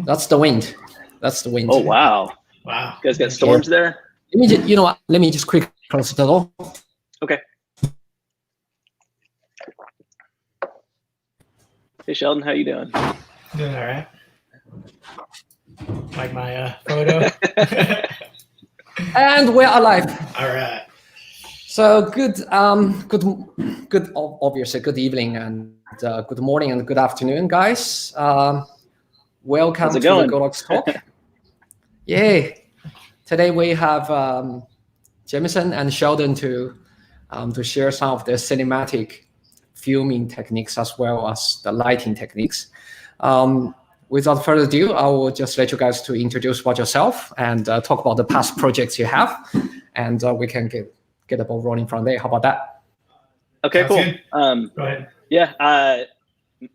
That's the wind. That's the wind. Oh, wow. Wow. You guys got storms there? Let me just, you know what? Let me just quickly close the door. Okay. Hey, Sheldon, how you doing? Doing all right. Like my photo. And we're alive. All right. So good, obviously good evening and good morning and good afternoon, guys. Welcome to the Godox Talk. Yay! Today we have Jameson and Sheldon to share some of the cinematic filming techniques as well as the lighting techniques. Without further ado, I will just let you guys to introduce about yourself and talk about the past projects you have, and we can get the ball rolling from there. How about that? Okay, cool. Go ahead. Yeah,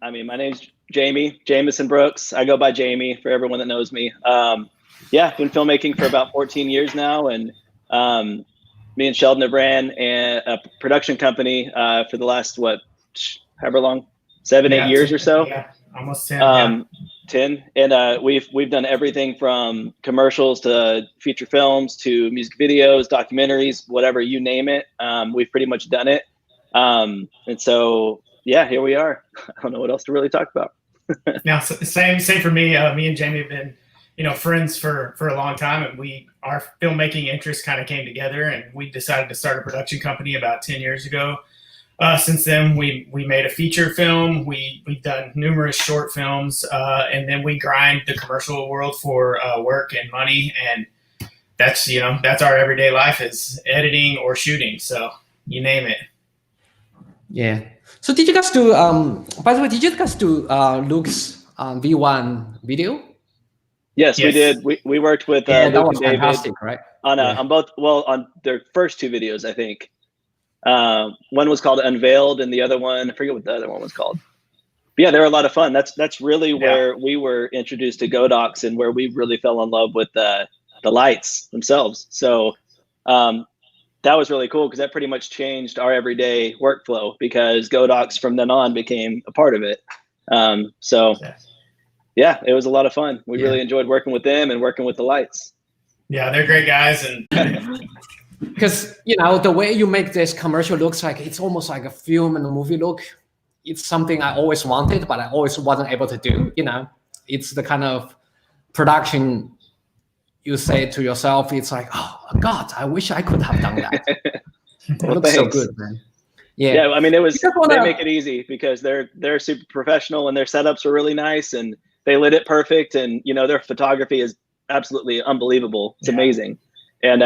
I mean, my name's Jameson Brooks. I go by Jamie for everyone that knows me. Yeah, been filmmaking for about 14 years now, and me and Sheldon have ran a production company for the last, however long, 7, 8 years or so. Yeah, almost 10. 10, and we've done everything from commercials to feature films to music videos, documentaries, whatever you name it. We've pretty much done it, and so yeah, here we are. I don't know what else to really talk about. Now, same for me. Me and Jamie have been, friends for a long time, and our filmmaking interests kind of came together, and we decided to start a production company about 10 years ago. Since then, we made a feature film. We've done numerous short films, and then we grind the commercial world for work and money, and that's our everyday life is editing or shooting. So you name it. Yeah. So did you guys do? By the way, did you guys do Luke's V1 video? Yes, we did. We worked with that Luke was and David fantastic, right? on both. Well, on their first 2 videos, I think. One was called Unveiled, and the other one, I forget what the other one was called. But yeah, they were a lot of fun. That's really where we were introduced to Godox and where we really fell in love with the lights themselves. So that was really cool because that pretty much changed our everyday workflow because Godox from then on became a part of it. So yeah, it was a lot of fun. We really enjoyed working with them and working with the lights. Yeah, they're great guys, and because the way you make this commercial looks like it's almost like a film and a movie look. It's something I always wanted, but I always wasn't able to do. It's the kind of production you say to yourself. It's like, oh God, I wish I could have done that. It looks so good, man. Yeah. I mean, they make it easy because they're super professional and their setups are really nice and they lit it perfect, and their photography is absolutely unbelievable. It's amazing. And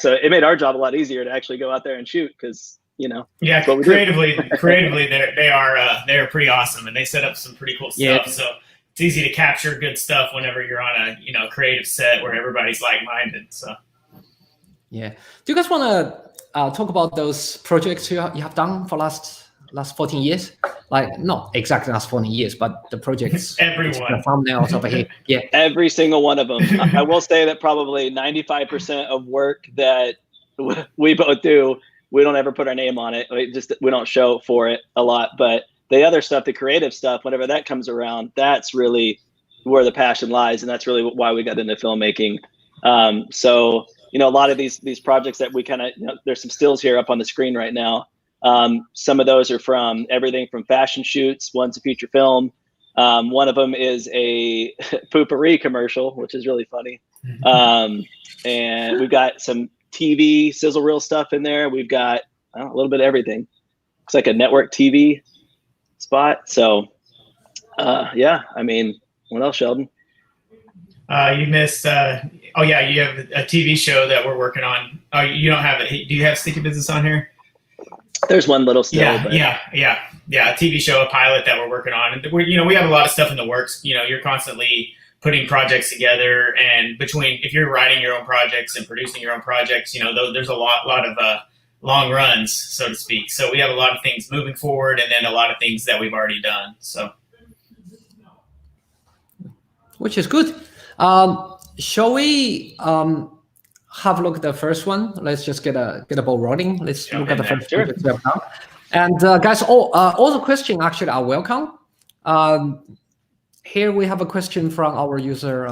so it made our job a lot easier to actually go out there and shoot because creatively they're pretty awesome, and they set up some pretty cool stuff. So it's easy to capture good stuff whenever you're on a creative set where everybody's like-minded. So do you guys want to talk about those projects you have done for last 14 years? Like not exactly last 14 years, but the projects. Everyone. The thumbnails over here. Yeah. Every single one of them. I will say that probably 95% of work that we both do, we don't ever put our name on it. We don't show for it a lot. But the other stuff, the creative stuff, whenever that comes around, that's really where the passion lies, and that's really why we got into filmmaking. So a lot of these projects that we kind of, there's some stills here up on the screen right now. Some of those are from everything from fashion shoots. One's a feature film. One of them is a poopery commercial, which is really funny. And we've got some TV sizzle reel stuff in there. We've got a little bit of everything. Looks like a network TV spot. So I mean, what else, Sheldon? You missed. You have a TV show that we're working on. Oh, you don't have it. Do you have Sticky Business on here? There's one little still. Yeah. A TV show, a pilot that we're working on, and we have a lot of stuff in the works. You're constantly putting projects together, and if you're writing your own projects and producing your own projects, there's a lot of long runs, so to speak. So we have a lot of things moving forward, and then a lot of things that we've already done. So, which is good. Shall we have a look at the first one? Let's just get a ball rolling. Let's look at the first project we have done. And guys, all the questions actually are welcome. here we have a question from our user,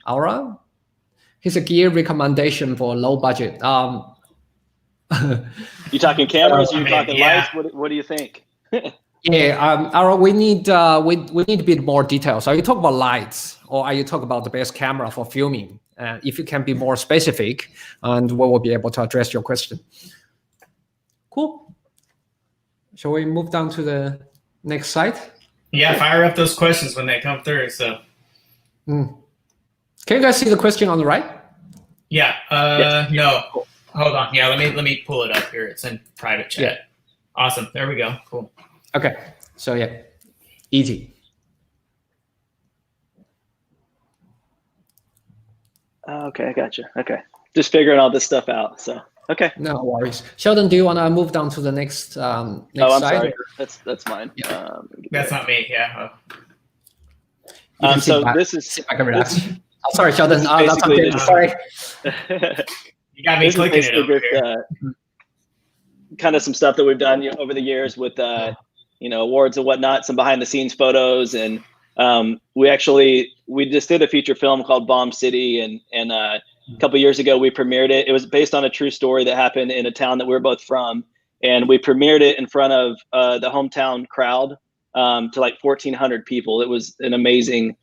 Aura. Here's a gear recommendation for low budget. You talking cameras? Or you talking lights? What do you think? Yeah, Aura, we need we need a bit more details. Are you talking about lights, or are you talking about the best camera for filming? If you can be more specific, and we will be able to address your question. Cool. Shall we move down to the next slide? Yeah, fire up those questions when they come through. So, Can you guys see the question on the right? Yeah. Yes. No. Hold on. Yeah. Let me pull it up here. It's in private chat. Yeah. Awesome. There we go. Cool. Okay. So yeah, easy. Okay, I got you. Okay, just figuring all this stuff out. So okay. No worries. Sheldon, do you want to move down to the next slide? I'm sorry. That's mine. Yeah. That's not me. Yeah. So this is. Oh, sorry, Sheldon. That's okay. Sorry. You got me clicking it over here. Kind of some stuff that we've done over the years with awards and whatnot, some behind the scenes photos, and we just did a feature film called Bomb City, and a couple years ago we premiered it. It was based on a true story that happened in a town that we were both from, and we premiered it in front of the hometown crowd to like 1,400 people. It was an amazing.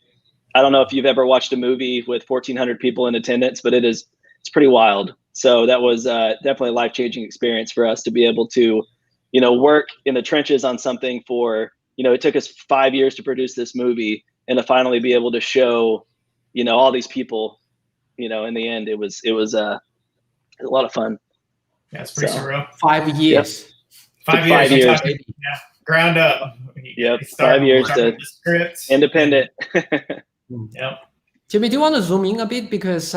I don't know if you've ever watched a movie with 1,400 people in attendance, but it's pretty wild. So that was definitely a life-changing experience for us to be able to, work in the trenches on something for, it took us 5 years to produce this movie, and to finally be able to show, all these people, in the end, it was a lot of fun. That's pretty surreal. 5 years. Yep. 5 years. Yeah. Ground up. Yep. 5 years to independent. Yep. Jimmy, do you want to zoom in a bit, because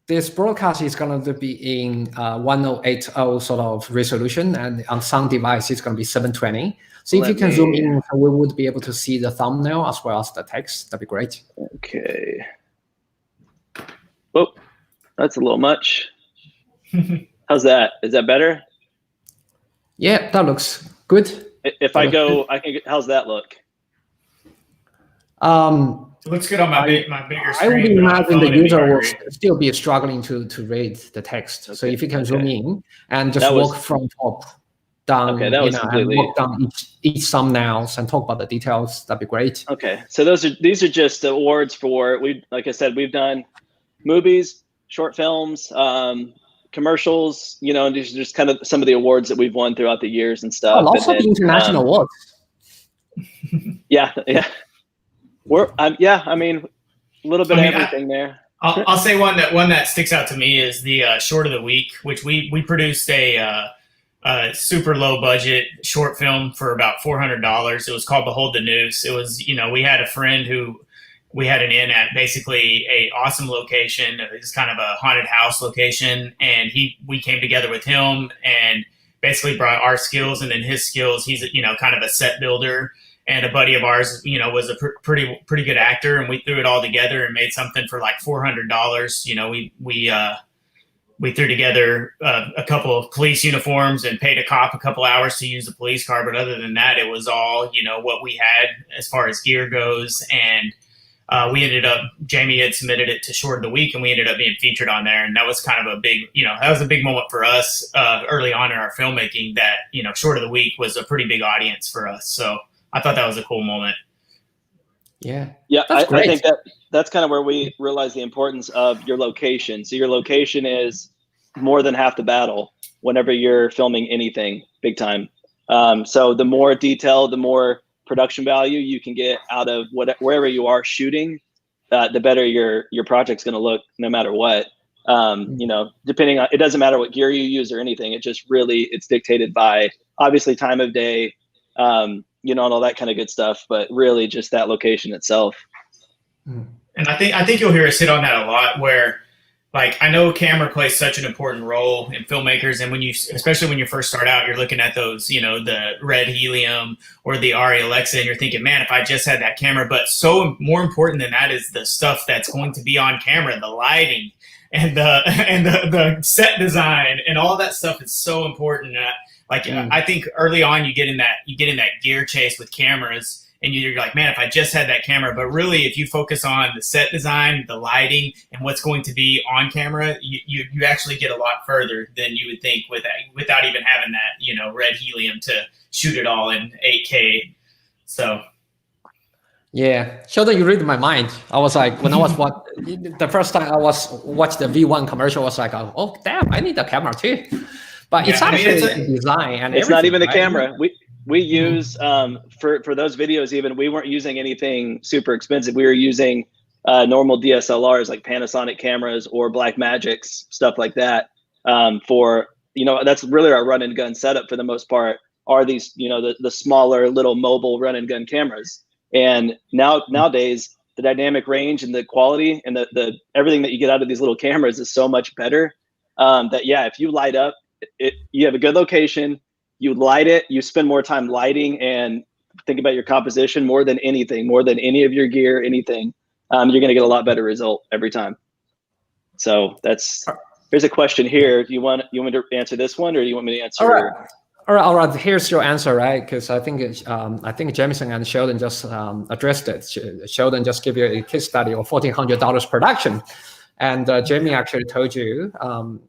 this broadcast is going to be in 1080 sort of resolution, and on some device it's going to be 720. So if you can zoom in, we would be able to see the thumbnail as well as the text. That'd be great. Okay. Oh, that's a little much. How's that? Is that better? Yeah, that looks good. If I go, I can. How's that look? It looks good on my bigger screen. I would imagine the user will still be struggling to read the text. Okay. So if you can zoom in and just walk from top down, and walk down each thumbnails and talk about the details, that'd be great. Okay, so these are just awards for like I said, we've done movies, short films, commercials. And these are just kind of some of the awards that we've won throughout the years and stuff. Also the international awards. Yeah. I mean, a little bit of everything there. I'll say one that sticks out to me is the short of the week, which we produced a super low budget short film for about $400. It was called Behold the Noose. It was, we had a friend who we had an in at basically a awesome location. It's kind of a haunted house location, and we came together with him and basically brought our skills and then his skills. He's kind of a set builder. And a buddy of ours, was a pretty good actor, and we threw it all together and made something for like $400. We threw together a couple of police uniforms and paid a cop a couple hours to use the police car. But other than that, it was all what we had as far as gear goes. And we ended up, Jamie had submitted it to Short of the Week, and we ended up being featured on there. And that was kind of a big, that was a big moment for us early on in our filmmaking. That Short of the Week was a pretty big audience for us. So I thought that was a cool moment. Yeah. I think that's kind of where we realize the importance of your location. So your location is more than half the battle whenever you're filming anything big time. So the more detail, the more production value you can get out of wherever you are shooting, the better your project's going to look no matter what. Depending on, it doesn't matter what gear you use or anything. It just really, it's dictated by obviously time of day, and all that kind of good stuff, but really just that location itself. And I think you'll hear us hit on that a lot, where like, I know camera plays such an important role in filmmakers. And especially when you first start out, you're looking at those, the red helium or the Arri Alexa, and you're thinking, man, if I just had that camera. But so more important than that is the stuff that's going to be on camera, the lighting and the set design and all that stuff is so important. I think early on you get in that gear chase with cameras, and you're like, man, if I just had that camera. But really, if you focus on the set design, the lighting, and what's going to be on camera, you actually get a lot further than you would think without even having that, red helium to shoot it all in 8K. So. Yeah, Sheldon, you read my mind. I was like, when I was the first time I watched the V1 commercial, I was like, oh damn, I need a camera too. But it's actually the design and it's not even the right? camera. We use for those videos, even we weren't using anything super expensive. We were using normal DSLRs like Panasonic cameras or Blackmagics, stuff like that. For that's really our run and gun setup for the most part. Are these the smaller little mobile run and gun cameras? And nowadays, the dynamic range and the quality and the everything that you get out of these little cameras is so much better that if you light up, you have a good location, you light it, you spend more time lighting and think about your composition more than anything, more than any of your gear, anything. You're going to get a lot better result every time. So here's a question here. Do you want me to answer this one, or do you want me to answer? All right. Here's your answer, right? Because I think Jameson and Sheldon just addressed it. Sheldon just gave you a case study of $1,400 production, and Jamie actually told you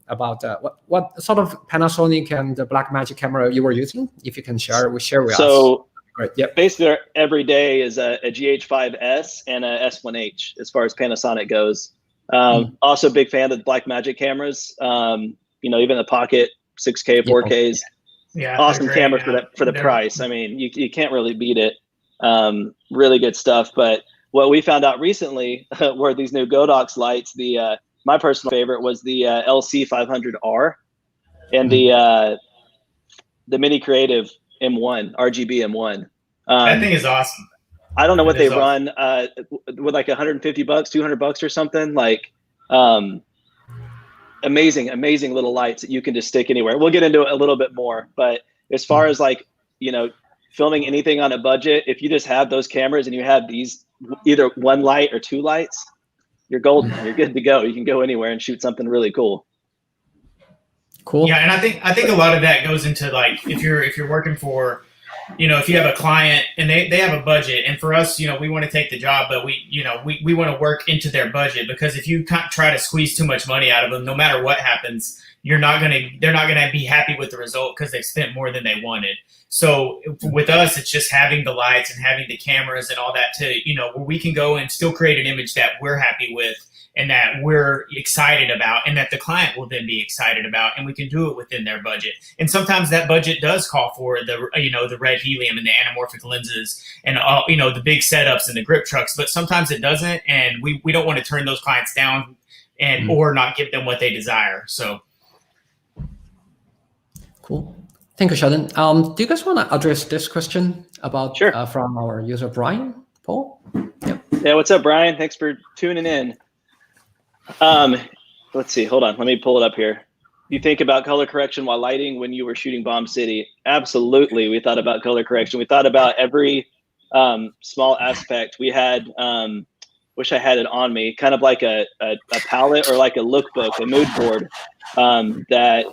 about what sort of Panasonic and the Blackmagic camera you were using. If you can share with us. So right, yep. Basically, every day is a GH5S and a S1H as far as Panasonic goes. Also, big fan of the Blackmagic cameras. Even the Pocket 6K, 4Ks. Yeah, awesome camera for the price. I mean, you can't really beat it. Really good stuff. But what we found out recently were these new Godox lights. My personal favorite was the LC500R and the Mini Creative M1 RGB M1. That thing is awesome. I don't know what they run with like $150, $200 or something. Like amazing little lights that you can just stick anywhere. We'll get into it a little bit more, but as far as like, filming anything on a budget, if you just have those cameras and you have these either one light or two lights, you're golden. You're good to go. You can go anywhere and shoot something really cool. Cool. Yeah, and I think a lot of that goes into like if you're working for, if you have a client and they have a budget, and for us, we want to take the job, but we want to work into their budget, because if you try to squeeze too much money out of them, no matter what happens, they're not gonna be happy with the result because they've spent more than they wanted. So with us, it's just having the lights and having the cameras and all that to, where we can go and still create an image that we're happy with and that we're excited about and that the client will then be excited about, and we can do it within their budget. And sometimes that budget does call for the red helium and the anamorphic lenses and all, the big setups and the grip trucks, but sometimes it doesn't, and we don't want to turn those clients down and or not give them what they desire. So cool. Thank you, Sheldon. Do you guys want to address this question about from our user Brian Paul? Yep. Yeah, what's up, Brian? Thanks for tuning in. Let's see. Hold on. Let me pull it up here. You think about color correction while lighting when you were shooting Bomb City? Absolutely. We thought about color correction. We thought about every small aspect. We had, wish I had it on me, kind of like a palette or like a lookbook, a mood board that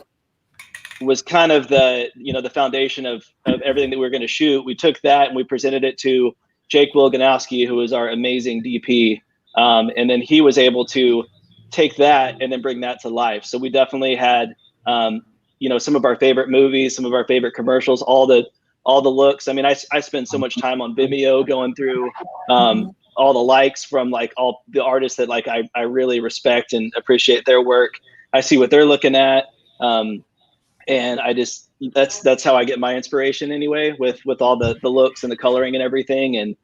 was kind of the foundation of everything that we were going to shoot. We took that and we presented it to Jake Wilganowski, who is our amazing DP. And then he was able to take that and then bring that to life. So we definitely had, some of our favorite movies, some of our favorite commercials, all the looks. I mean, I spend so much time on Vimeo going through all the likes from like all the artists that like I really respect and appreciate their work. I see what they're looking at. And I just, that's how I get my inspiration anyway, with all the looks and the coloring and everything. And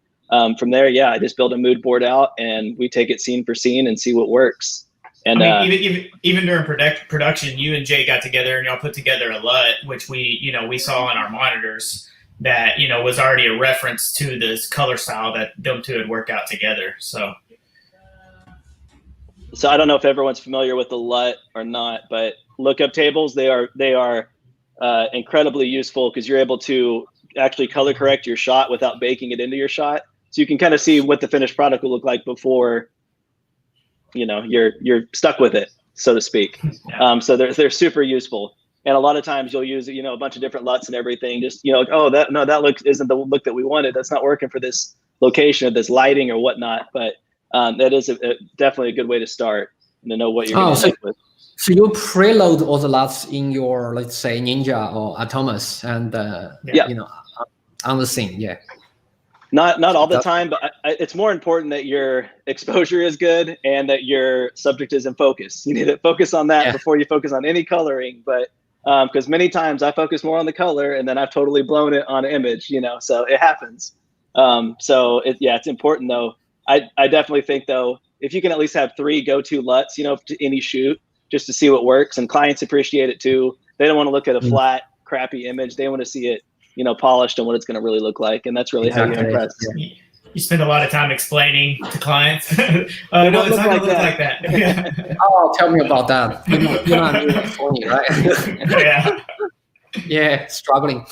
from there, I just build a mood board out and we take it scene for scene and see what works. And I mean, even during production, you and Jay got together and y'all put together a LUT, which we saw on our monitors that, was already a reference to this color style that them two had worked out together. So I don't know if everyone's familiar with the LUT or not, but lookup tables, they are incredibly useful because you're able to actually color correct your shot without baking it into your shot. So you can kind of see what the finished product will look like before, you're stuck with it, so to speak. So they're super useful. And a lot of times you'll use, a bunch of different LUTs and everything. Just, like, oh, that look isn't the look that we wanted. That's not working for this location or this lighting or whatnot. But that is definitely a good way to start and to know what you're going to end up with. So you preload all the LUTs in your, let's say, Ninja or Atomus, and on the scene. Yeah. Not all the time, but it's more important that your exposure is good and that your subject is in focus. You need to focus on that before you focus on any coloring. But because many times I focus more on the color and then I've totally blown it on an image, so it happens. It's important though. I definitely think though, if you can at least have 3 go-to LUTs, to any shoot, just to see what works, and clients appreciate it too. They don't want to look at a flat, crappy image. They want to see it, polished and what it's going to really look like. And that's really how you impress. You spend a lot of time explaining to clients. No, it's not going to look like that. Oh, tell me about that. You're not really funny, right? Yeah, struggling.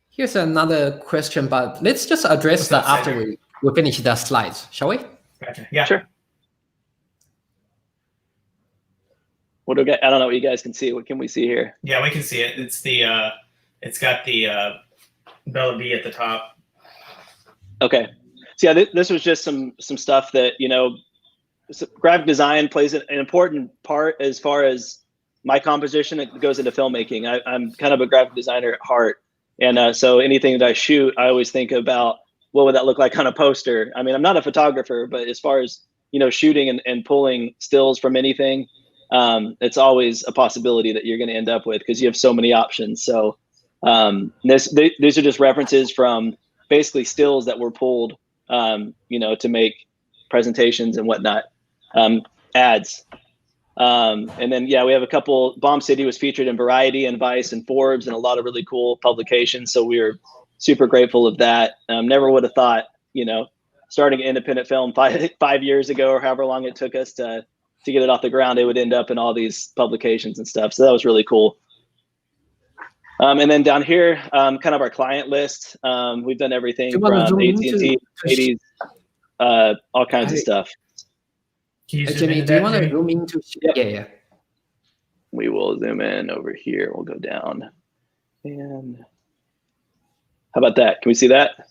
Here's another question, but let's just address that after we finish the slides, shall we? Gotcha. Yeah. Sure. What do we got? I don't know what you guys can see. What can we see here? Yeah, we can see it. It's the it's got the Bella B at the top. Okay. So yeah, this was just some stuff that, graphic design plays an important part as far as my composition. It goes into filmmaking. I'm kind of a graphic designer at heart. And so anything that I shoot, I always think about what would that look like on a poster? I mean, I'm not a photographer, but as far as, shooting and pulling stills from anything, it's always a possibility that you're going to end up with because you have so many options. So these are just references from basically stills that were pulled, to make presentations and whatnot, ads. And then, we have a couple. Bomb City was featured in Variety and Vice and Forbes and a lot of really cool publications. So we were super grateful of that. Never would have thought, starting independent film 5 years ago or however long it took us to get it off the ground, it would end up in all these publications and stuff. So that was really cool. And then down here, kind of our client list. We've done everything from AT&T, 80s, all kinds of stuff. Jimmy, do you want to zoom into? Yeah. We will zoom in over here. We'll go down. And how about that? Can we see that?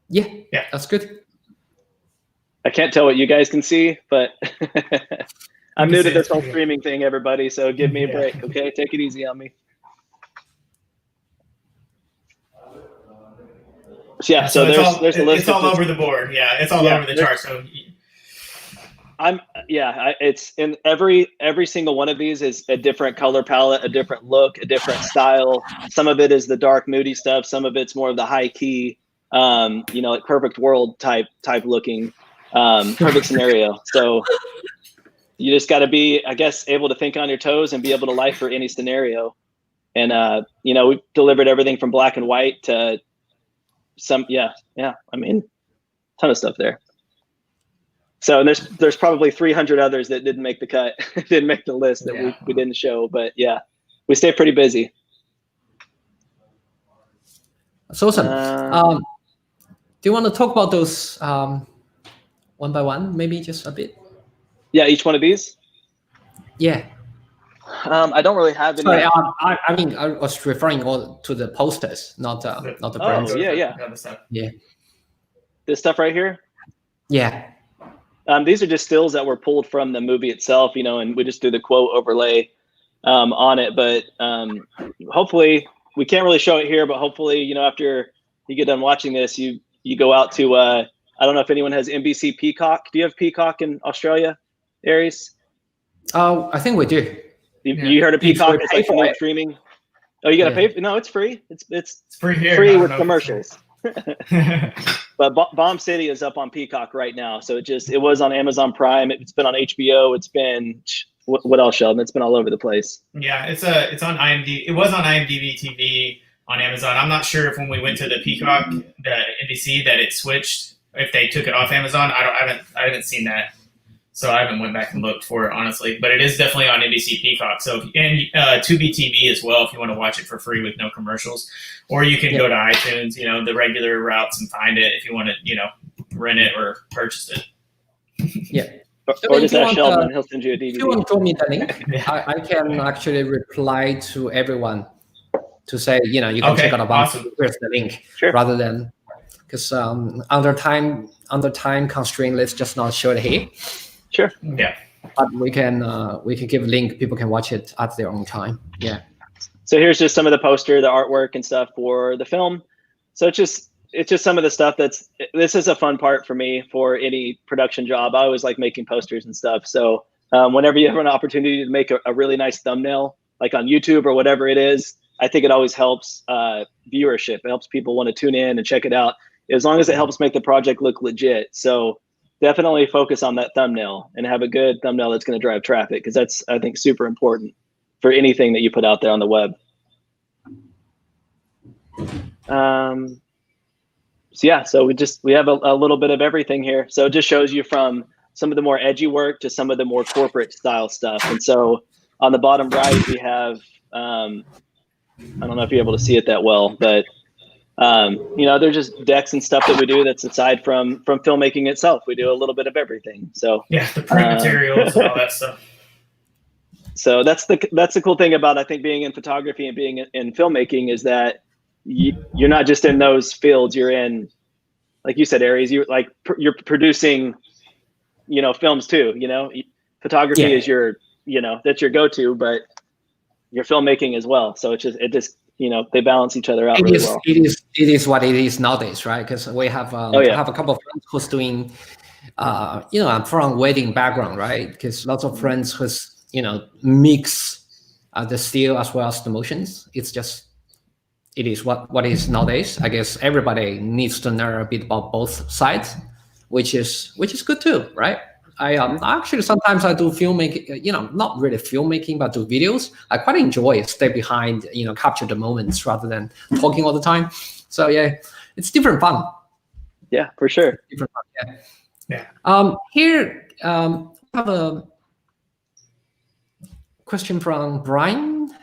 Yeah, that's good. I can't tell what you guys can see, but I'm new to this whole streaming thing, everybody. So give me a break, okay? Take it easy on me. So there's a list. It's all over the board. Yeah, it's all over the chart. So it's in every single one of these is a different color palette, a different look, a different style. Some of it is the dark, moody stuff. Some of it's more of the high key, like perfect world type looking, perfect scenario. So you just got to be, I guess, able to think on your toes and be able to light for any scenario. And we've delivered everything from black and white to some, I mean, ton of stuff there. So there's probably 300 others that didn't make the cut, didn't make the list that we didn't show, but we stay pretty busy. That's awesome. Do you want to talk about those one by one, maybe just a bit? Yeah, each one of these? Yeah. I don't really have any. Sorry, I mean, I was referring all to the posters, not the brands. Oh, yeah. This stuff right here? Yeah. These are just stills that were pulled from the movie itself, and we just do the quote overlay on it. But hopefully, we can't really show it here, but hopefully, after you get done watching this, you go out to, I don't know if anyone has NBC Peacock. Do you have Peacock in Australia, Aries? Oh, I think we do. You heard of Peacock? It's like live streaming. Oh, you got to pay? No, it's free. It's free here. Free with commercials. But Bomb City is up on Peacock right now. So it was on Amazon Prime. It's been on HBO. It's been, what else, Sheldon? It's been all over the place. Yeah, it's on IMDb. It was on IMDb TV on Amazon. I'm not sure if when we went to the Peacock, the NBC, that it switched. If they took it off Amazon, I haven't seen that. So I haven't went back and looked for it, honestly. But it is definitely on NBC Peacock. So and Tubi TV as well if you want to watch it for free with no commercials. Or you can go to iTunes, the regular routes and find it if you want to, rent it or purchase it. Yeah. or just ask Sheldon, he'll send you a DVD. If you want to throw me the link, I can actually reply to everyone to say, you can check out about here's the link, rather than, because under time constraint, let's just not show it here. Sure. Yeah. But we can give a link. People can watch it at their own time. Yeah. So here's just some of the poster, the artwork and stuff for the film. So it's just some of the stuff this is a fun part for me for any production job. I always like making posters and stuff. So whenever you have an opportunity to make a really nice thumbnail, like on YouTube or whatever it is, I think it always helps viewership. It helps people want to tune in and check it out, as long as it helps make the project look legit. So definitely focus on that thumbnail and have a good thumbnail that's going to drive traffic, because that's, I think, super important for anything that you put out there on the web. So yeah, so we have a little bit of everything here. So it just shows you from some of the more edgy work to some of the more corporate style stuff. And so on the bottom right, we have, I don't know if you're able to see it that well, but they're just decks and stuff that we do that's aside from filmmaking itself. We do a little bit of everything. So yeah, the print materials and all that stuff. So that's the cool thing about, I think, being in photography and being in filmmaking, is that you're not just in those fields. You're in, like you said, Aries, you're producing, films too. Photography is your, that's your go-to, but you're filmmaking as well. So it just they balance each other out really well. It is what it is nowadays, right? Because we have have a couple of friends who's doing, I'm from wedding background, right? Because lots of friends who's mix the still as well as the motions. It is what it is nowadays. I guess everybody needs to learn a bit about both sides, which is good too, right? I actually sometimes I do filmmaking, not really filmmaking, but do videos. I quite enjoy stay behind, capture the moments rather than talking all the time. So yeah, it's different fun. Yeah, for sure. Different fun. Yeah. Here I have a question from Brian.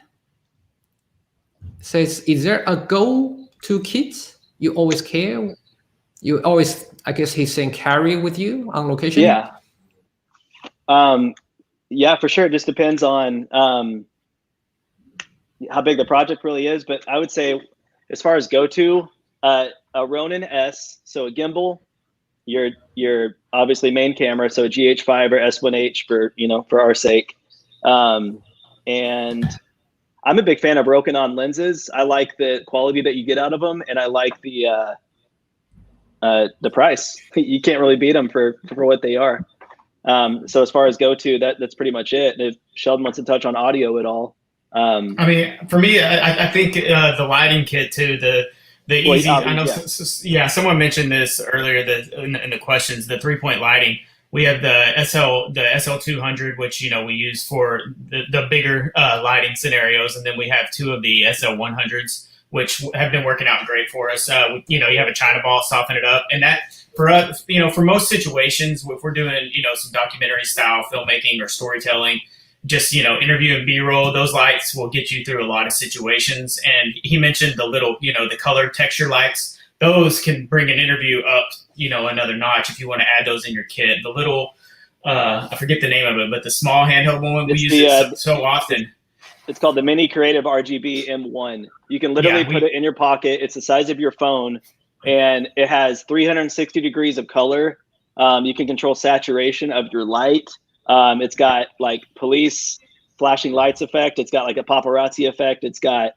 It says, is there a go-to kit you always carry? You always, I guess he's saying, carry with you on location? Yeah. Yeah, for sure. It just depends on how big the project really is. But I would say, as far as go-to, a Ronin S, so a gimbal, your obviously main camera, so a GH5 or S1H for our sake. And I'm a big fan of Rokinon lenses. I like the quality that you get out of them, and I like the price. You can't really beat them for what they are. So as far as go-to, that's pretty much it. If Sheldon wants to touch on audio at all. I mean, for me, I think the lighting kit too, the easy, I know, someone mentioned this earlier in the questions, the 3-point lighting. We have the SL200, which, we use for the bigger lighting scenarios. And then we have 2 of the SL100s, which have been working out great for us. You have a China ball, soften it up. And that, for us, for most situations, if we're doing, some documentary style filmmaking or storytelling, just, interview and B-roll, those lights will get you through a lot of situations. And he mentioned the little, the color texture lights. Those can bring an interview up, another notch if you want to add those in your kit. The little, I forget the name of it, but the small handheld one, we use it so often. It's called the Mini Creative RGB M1. You can literally put it in your pocket. It's the size of your phone, and it has 360 degrees of color. You can control saturation of your light. It's got like police flashing lights effect. It's got like a paparazzi effect. It's got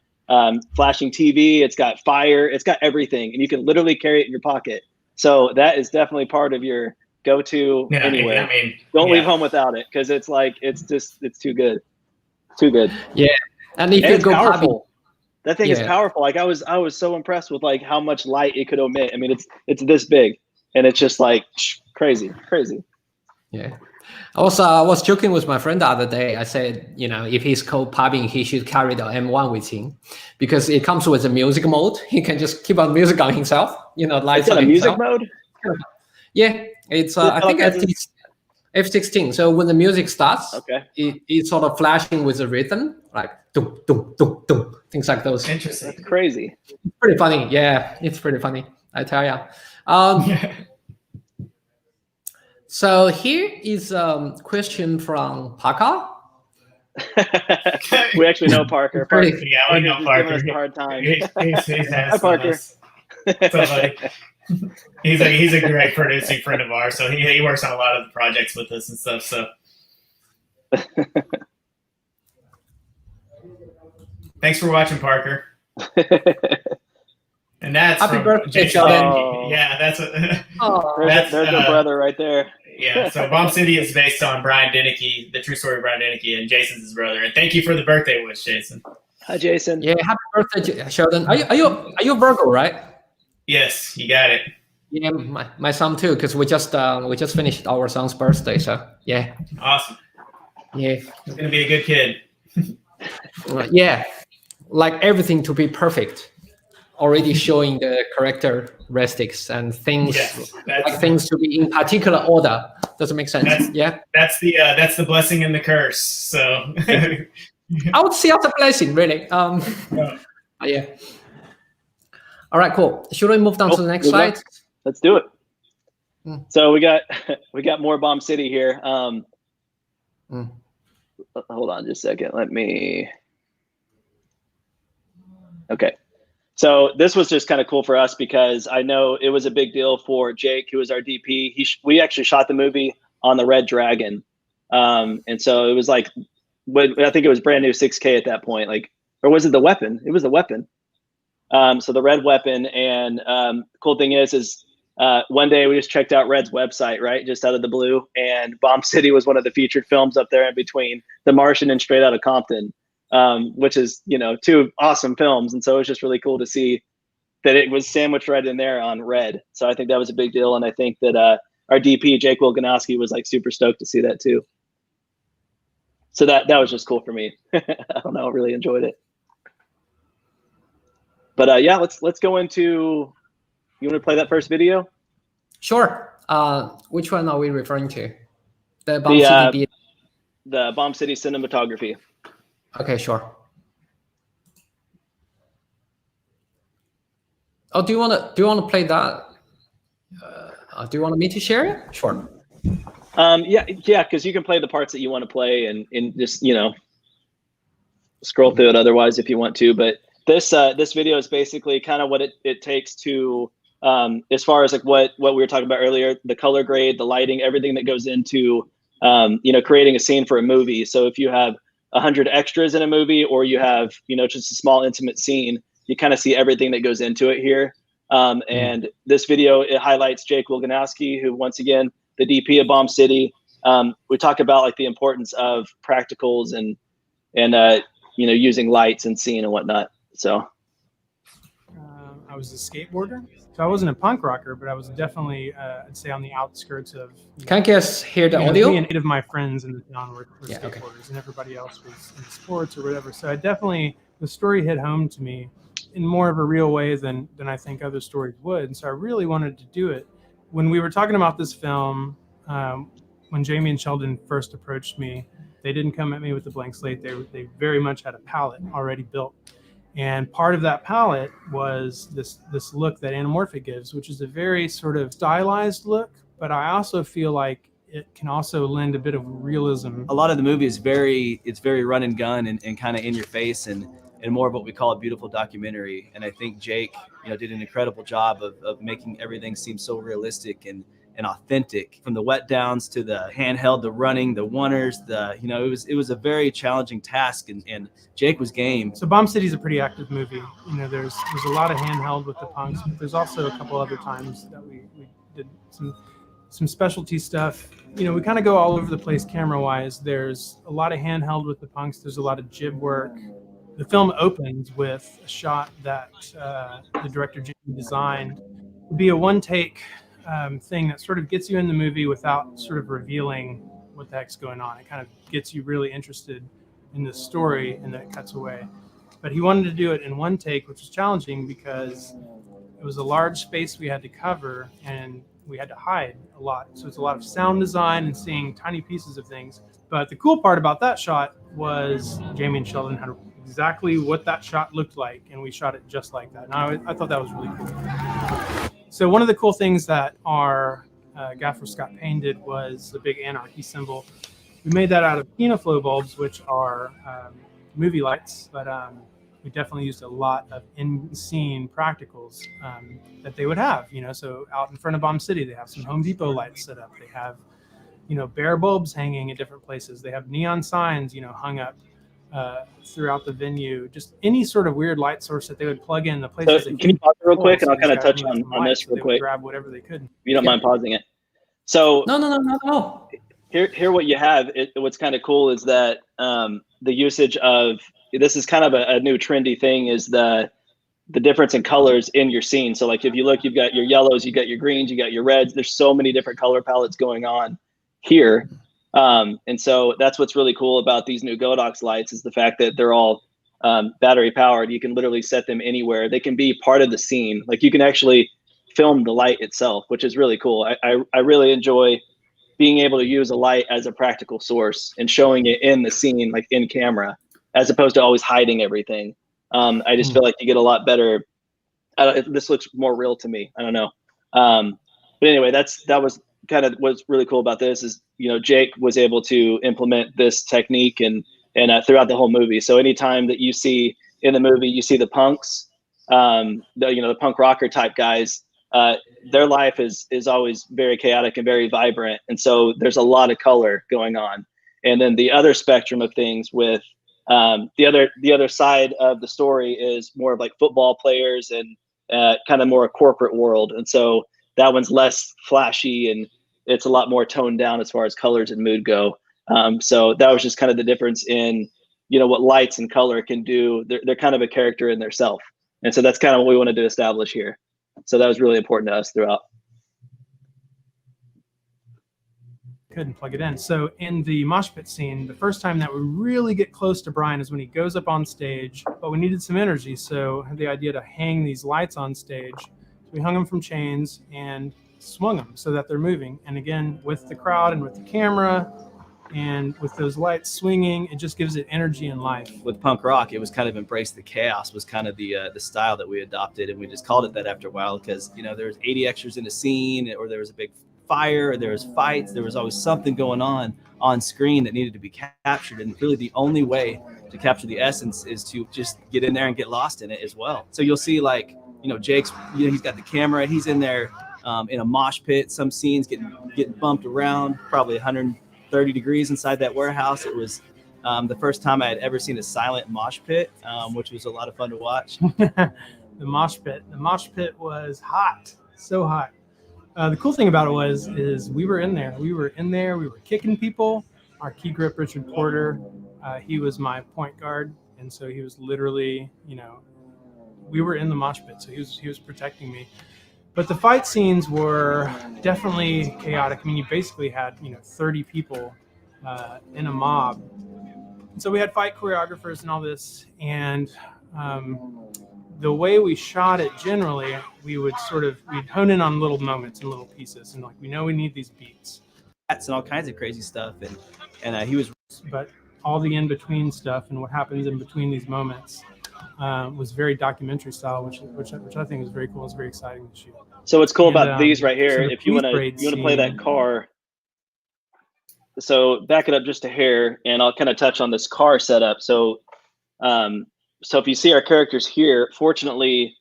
flashing TV. It's got fire. It's got everything, and you can literally carry it in your pocket. So that is definitely part of your go-to anywhere. I mean, don't leave home without it, because it's too good. Too good. Yeah. And if you go powerful. That thing is powerful. Like I was so impressed with like how much light it could emit. I mean, it's this big, and it's just like crazy. Yeah. I was joking with my friend the other day. I said, if he's co-pubbing, he should carry the M1 with him, because it comes with a music mode. He can just keep on music on himself. Lights on a music mode. Yeah, it's I think F16. So when the music starts, it's sort of flashing with a rhythm, like dum dum dum dum, things like those. Interesting. That's crazy. It's pretty funny. Yeah, it's pretty funny. I tell ya. So here is a question from Parker. We actually know Parker. Yeah, we know Parker. Giving us a hard time. He's Hi, Parker. He's a great producing friend of ours. So he works on a lot of the projects with us and stuff. So thanks for watching, Parker. And that's happy birthday, Jason. Sheldon. Yeah, that's what. There's the brother right there. Yeah, so Bomb City is based on Brian Deneke, the true story of Brian Deneke, and Jason's his brother. And thank you for the birthday wish, Jason. Hi, Jason. Yeah, happy birthday, Sheldon. Are you Virgo, right? Yes, you got it. Yeah, my son too, because we just finished our son's birthday. So yeah. Awesome. Yeah. He's gonna be a good kid. Yeah, like everything to be perfect. Already showing the characteristics and things, like things to be in particular order. Does it make sense? That's the blessing and the curse. So I would see as a blessing, really. Yeah. All right, cool. Should we move down to the next slide? Let's do it. So we got more Bomb City here. Hold on just a second. Okay. So this was just kind of cool for us because I know it was a big deal for Jake, who was our DP. We actually shot the movie on the Red Dragon. And so it was like, I think it was brand new 6K at that point, or was it the Weapon? It was the Weapon. So the Red Weapon. And the cool thing is one day we just checked out Red's website, right? Just out of the blue. And Bomb City was one of the featured films up there in between The Martian and Straight Outta Compton. Which is, two awesome films. And so it was just really cool to see that it was sandwiched right in there on Red. So I think that was a big deal. And I think that our DP, Jake Wilganowski, was super stoked to see that too. So that was just cool for me. I don't know, really enjoyed it. But yeah, let's go into, you want to play that first video? Sure. Which one are we referring to? The Bomb City. The Bomb City cinematography. Okay, sure. Oh, do you want to play that? Do you want me to share it? Sure. Yeah, because you can play the parts that you want to play and just scroll through it otherwise if you want to. But this video is basically kind of what it takes to as far as what we were talking about earlier, the color grade, the lighting, everything that goes into creating a scene for a movie. So if you have 100 extras in a movie, or you have, just a small intimate scene, you kind of see everything that goes into it here. And this video, it highlights Jake Wilganowski, who, once again, the DP of Bomb City. We talk about the importance of practicals and using lights and scene and whatnot. So I was a skateboarder. So I wasn't a punk rocker, but I was definitely, I'd say, on the outskirts of. Can I guess hear the audio? Me and 8 of my friends in the town were skateboarders, and everybody else was in sports or whatever. So the story hit home to me in more of a real way than I think other stories would. And so I really wanted to do it. When we were talking about this film, when Jamie and Sheldon first approached me, they didn't come at me with a blank slate. They very much had a palette already built. And part of that palette was this look that Anamorphic gives, which is a very sort of stylized look, but I also feel like it can also lend a bit of realism. A lot of the movie is very run and gun and kind of in your face and more of what we call a beautiful documentary. And I think Jake, did an incredible job of making everything seem so realistic and authentic, from the wet downs to the handheld, the running, the oneers, it was a very challenging task, and Jake was game. So Bomb City is a pretty active movie. There's a lot of handheld with the punks, but there's also a couple other times that we did some specialty stuff. We kind of go all over the place camera wise. There's a lot of handheld with the punks. There's a lot of jib work. The film opens with a shot that the director Jimmy designed. It would be a one take thing that sort of gets you in the movie without sort of revealing what the heck's going on. It kind of gets you really interested in the story, and then it cuts away. But he wanted to do it in one take, which was challenging because it was a large space we had to cover and we had to hide a lot. So it's a lot of sound design and seeing tiny pieces of things. But the cool part about that shot was Jamie and Sheldon had exactly what that shot looked like, and we shot it just like that. And I thought that was really cool. So one of the cool things that our Gaffer Scott Payne did was the big anarchy symbol. We made that out of Pinaflow bulbs, which are movie lights, but we definitely used a lot of in-scene practicals that they would have. So out in front of Bomb City, they have some Home Depot lights set up. They have, bare bulbs hanging at different places. They have neon signs, hung up throughout the venue. Just any sort of weird light source that they would plug in the places. So can you pause it real quick, and I'll kind of touch on this real quick. Grab whatever they could. If you don't mind pausing it. So No. Here, what you have. What's kind of cool is that the usage of this is kind of a new trendy thing, is the difference in colors in your scene. So like if you look, you've got your yellows, you got your greens, you got your reds. There's so many different color palettes going on here. And so that's what's really cool about these new Godox lights, is the fact that they're all battery powered. You can literally set them anywhere. They can be part of the scene. Like you can actually film the light itself, which is really cool. I really enjoy being able to use a light as a practical source and showing it in the scene, like in camera, as opposed to always hiding everything. I just feel like you get a lot better. This looks more real to me. I don't know. But anyway, that was kind of what's really cool about this is, Jake was able to implement this technique and throughout the whole movie. So anytime that you see in the movie, you see the punks, the punk rocker type guys, their life is always very chaotic and very vibrant. And so there's a lot of color going on. And then the other spectrum of things with the other side of the story is more of like football players and kind of more a corporate world. And so that one's less flashy and it's a lot more toned down as far as colors and mood go. So that was just kind of the difference in, what lights and color can do. They're kind of a character in themselves. And so that's kind of what we wanted to establish here. So that was really important to us throughout. Couldn't plug it in. So in the mosh pit scene, the first time that we really get close to Brian is when he goes up on stage, but we needed some energy. So I had the idea to hang these lights on stage. So we hung them from chains and swung them so that they're moving. And again, with the crowd and with the camera and with those lights swinging, it just gives it energy and life. With punk rock, it was kind of embrace the chaos was kind of the style that we adopted. And we just called it that after a while because, there was 80 extras in a scene, or there was a big fire, there was fights, there was always something going on screen that needed to be captured. And really the only way to capture the essence is to just get in there and get lost in it as well. So you'll see like, Jake's, he's got the camera, he's in there in a mosh pit, some scenes getting bumped around, probably 130 degrees inside that warehouse. It was the first time I had ever seen a silent mosh pit, which was a lot of fun to watch. The mosh pit was hot, so hot. The cool thing about it is we were in there. We were kicking people. Our key grip, Richard Porter, he was my point guard. And so he was literally, we were in the mosh pit. So he was protecting me. But the fight scenes were definitely chaotic. I mean, you basically had, 30 people in a mob. And so we had fight choreographers and all this. And the way we shot it generally, we'd hone in on little moments and little pieces. And we know we need these beats. And all kinds of crazy stuff. And he was. But all the in-between stuff and what happens in between these moments was very documentary style, which I think is very cool. It's very exciting to shoot. So what's cool about these right here, so if you want to play that car. So back it up just a hair, and I'll kind of touch on this car setup. So if you see our characters here, fortunately,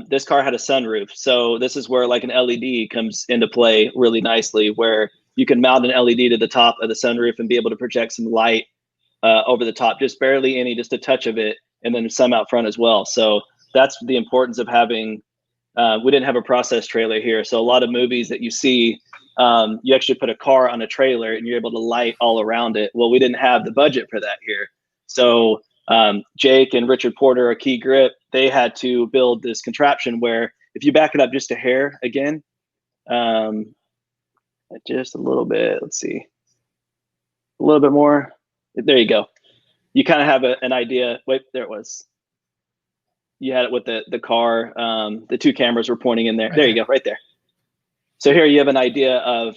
this car had a sunroof. So this is where like an LED comes into play really nicely, where you can mount an LED to the top of the sunroof and be able to project some light over the top, just barely any, just a touch of it, and then some out front as well. So that's the importance of having, we didn't have a process trailer here. So a lot of movies that you see, you actually put a car on a trailer and you're able to light all around it. Well, we didn't have the budget for that here. So Jake and Richard Porter, our key grip, they had to build this contraption where if you back it up just a hair again, just a little bit, let's see, a little bit more. There you go. You kind of have an idea. Wait, there it was. You had it with the car. The two cameras were pointing in there. There you go, right there. So here you have an idea of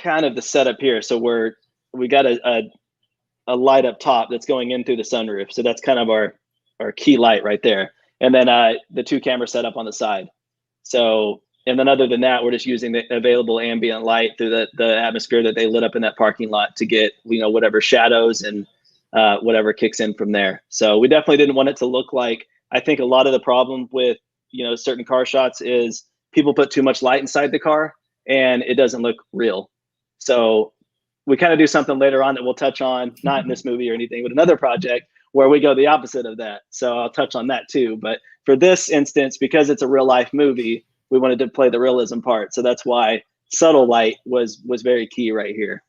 kind of the setup here. So we got a light up top that's going in through the sunroof. So that's kind of our key light right there. And then the two camera setup on the side. So And then other than that, we're just using the available ambient light through the atmosphere that they lit up in that parking lot to get, whatever shadows and whatever kicks in from there. So we definitely didn't want it to look like, I think a lot of the problem with, certain car shots is people put too much light inside the car and it doesn't look real. So we kind of do something later on that we'll touch on, not in this movie or anything, but another project where we go the opposite of that. So I'll touch on that too. But for this instance, because it's a real life movie, we wanted to play the realism part. So that's why subtle light was very key right here.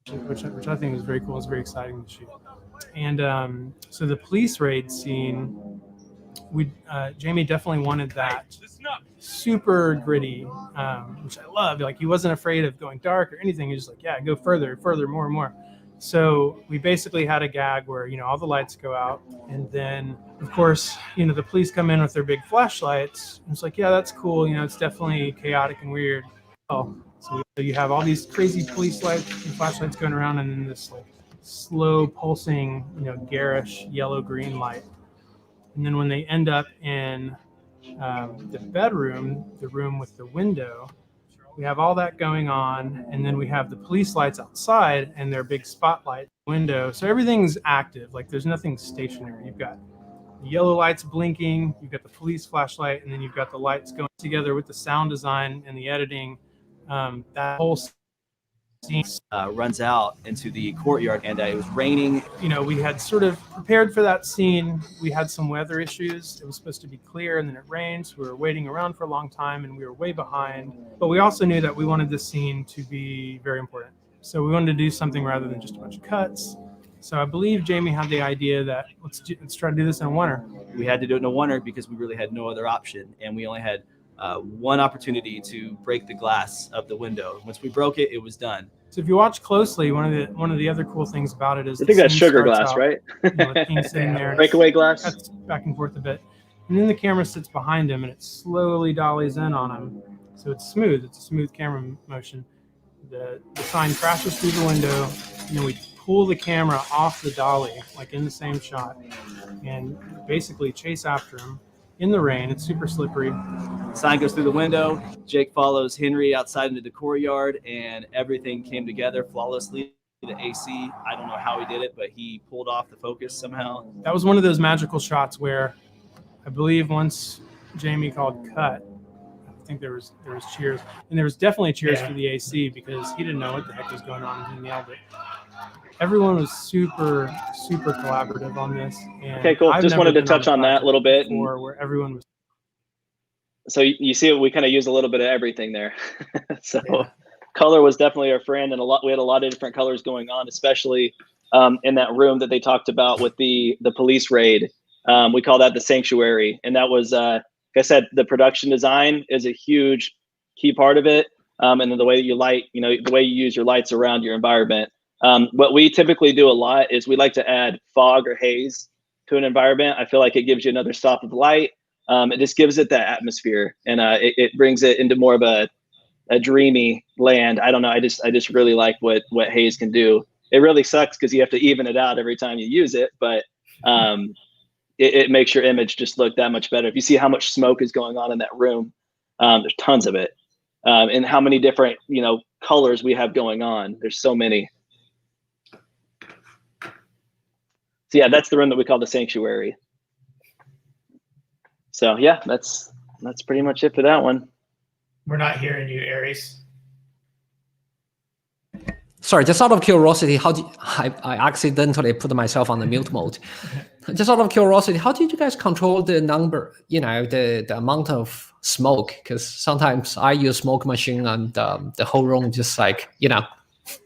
Which I think was very cool. It's very exciting to shoot. And so the police raid scene, Jamie definitely wanted that super gritty, which I loved. Like, he wasn't afraid of going dark or anything. He was just like, yeah, go further, more and more. So we basically had a gag where, all the lights go out, and then of course, the police come in with their big flashlights. And it's like, yeah, that's cool. It's definitely chaotic and weird. Oh, so you have all these crazy police lights and flashlights going around, and then this like slow pulsing, garish yellow-green light. And then when they end up in the bedroom, the room with the window, we have all that going on, and then we have the police lights outside and their big spotlight window. So everything's active. Like, there's nothing stationary. You've got the yellow lights blinking, you've got the police flashlight, and then you've got the lights going together with the sound design and the editing. That whole scene runs out into the courtyard, and it was raining. We had sort of prepared for that scene. We had some weather issues. It was supposed to be clear, and then it rained. So we were waiting around for a long time, and we were way behind. But we also knew that we wanted this scene to be very important. So we wanted to do something rather than just a bunch of cuts. So I believe Jamie had the idea that let's try to do this in a winter. We had to do it in a winter because we really had no other option, and we only had one opportunity to break the glass of the window. Once we broke it, it was done. So if you watch closely, one of the other cool things about it is I think that's sugar glass, right? The king sitting there, breakaway glass, cuts back and forth a bit, and then the camera sits behind him and it slowly dollies in on him. So it's smooth. It's a smooth camera motion. The sign crashes through the window, and then we pull the camera off the dolly, like in the same shot, and basically chase after him in the rain. It's super slippery. Sign goes through the window. Jake follows Henry outside into the courtyard, and everything came together flawlessly. The AC, I don't know how he did it, but he pulled off the focus somehow. That was one of those magical shots where I believe once Jamie called cut, I think there was cheers, and there was definitely cheers for the AC because he didn't know what the heck was going on, and he nailed it. Everyone was super, super collaborative on this. And okay, cool. Just wanted to touch on that a little bit. Where everyone was. So you see, we kind of use a little bit of everything there. So color was definitely our friend, and we had a lot of different colors going on, especially in that room that they talked about with the police raid. We call that the sanctuary, and that was, like I said, the production design is a huge key part of it, and then the way that you light, the way you use your lights around your environment. What we typically do a lot is we like to add fog or haze to an environment. I feel like it gives you another stop of light. It just gives it that atmosphere, and it brings it into more of a dreamy land. I don't know. I just really like what haze can do. It really sucks because you have to even it out every time you use it, but it makes your image just look that much better. If you see how much smoke is going on in that room, there's tons of it, and how many different colors we have going on. There's so many. So yeah, that's the room that we call the sanctuary. So yeah, that's pretty much it for that one. We're not hearing you, Aries. Sorry, just out of curiosity, I accidentally put myself on the mute mode. Just out of curiosity, how did you guys control the number, the amount of smoke? Because sometimes I use smoke machine and the whole room just like,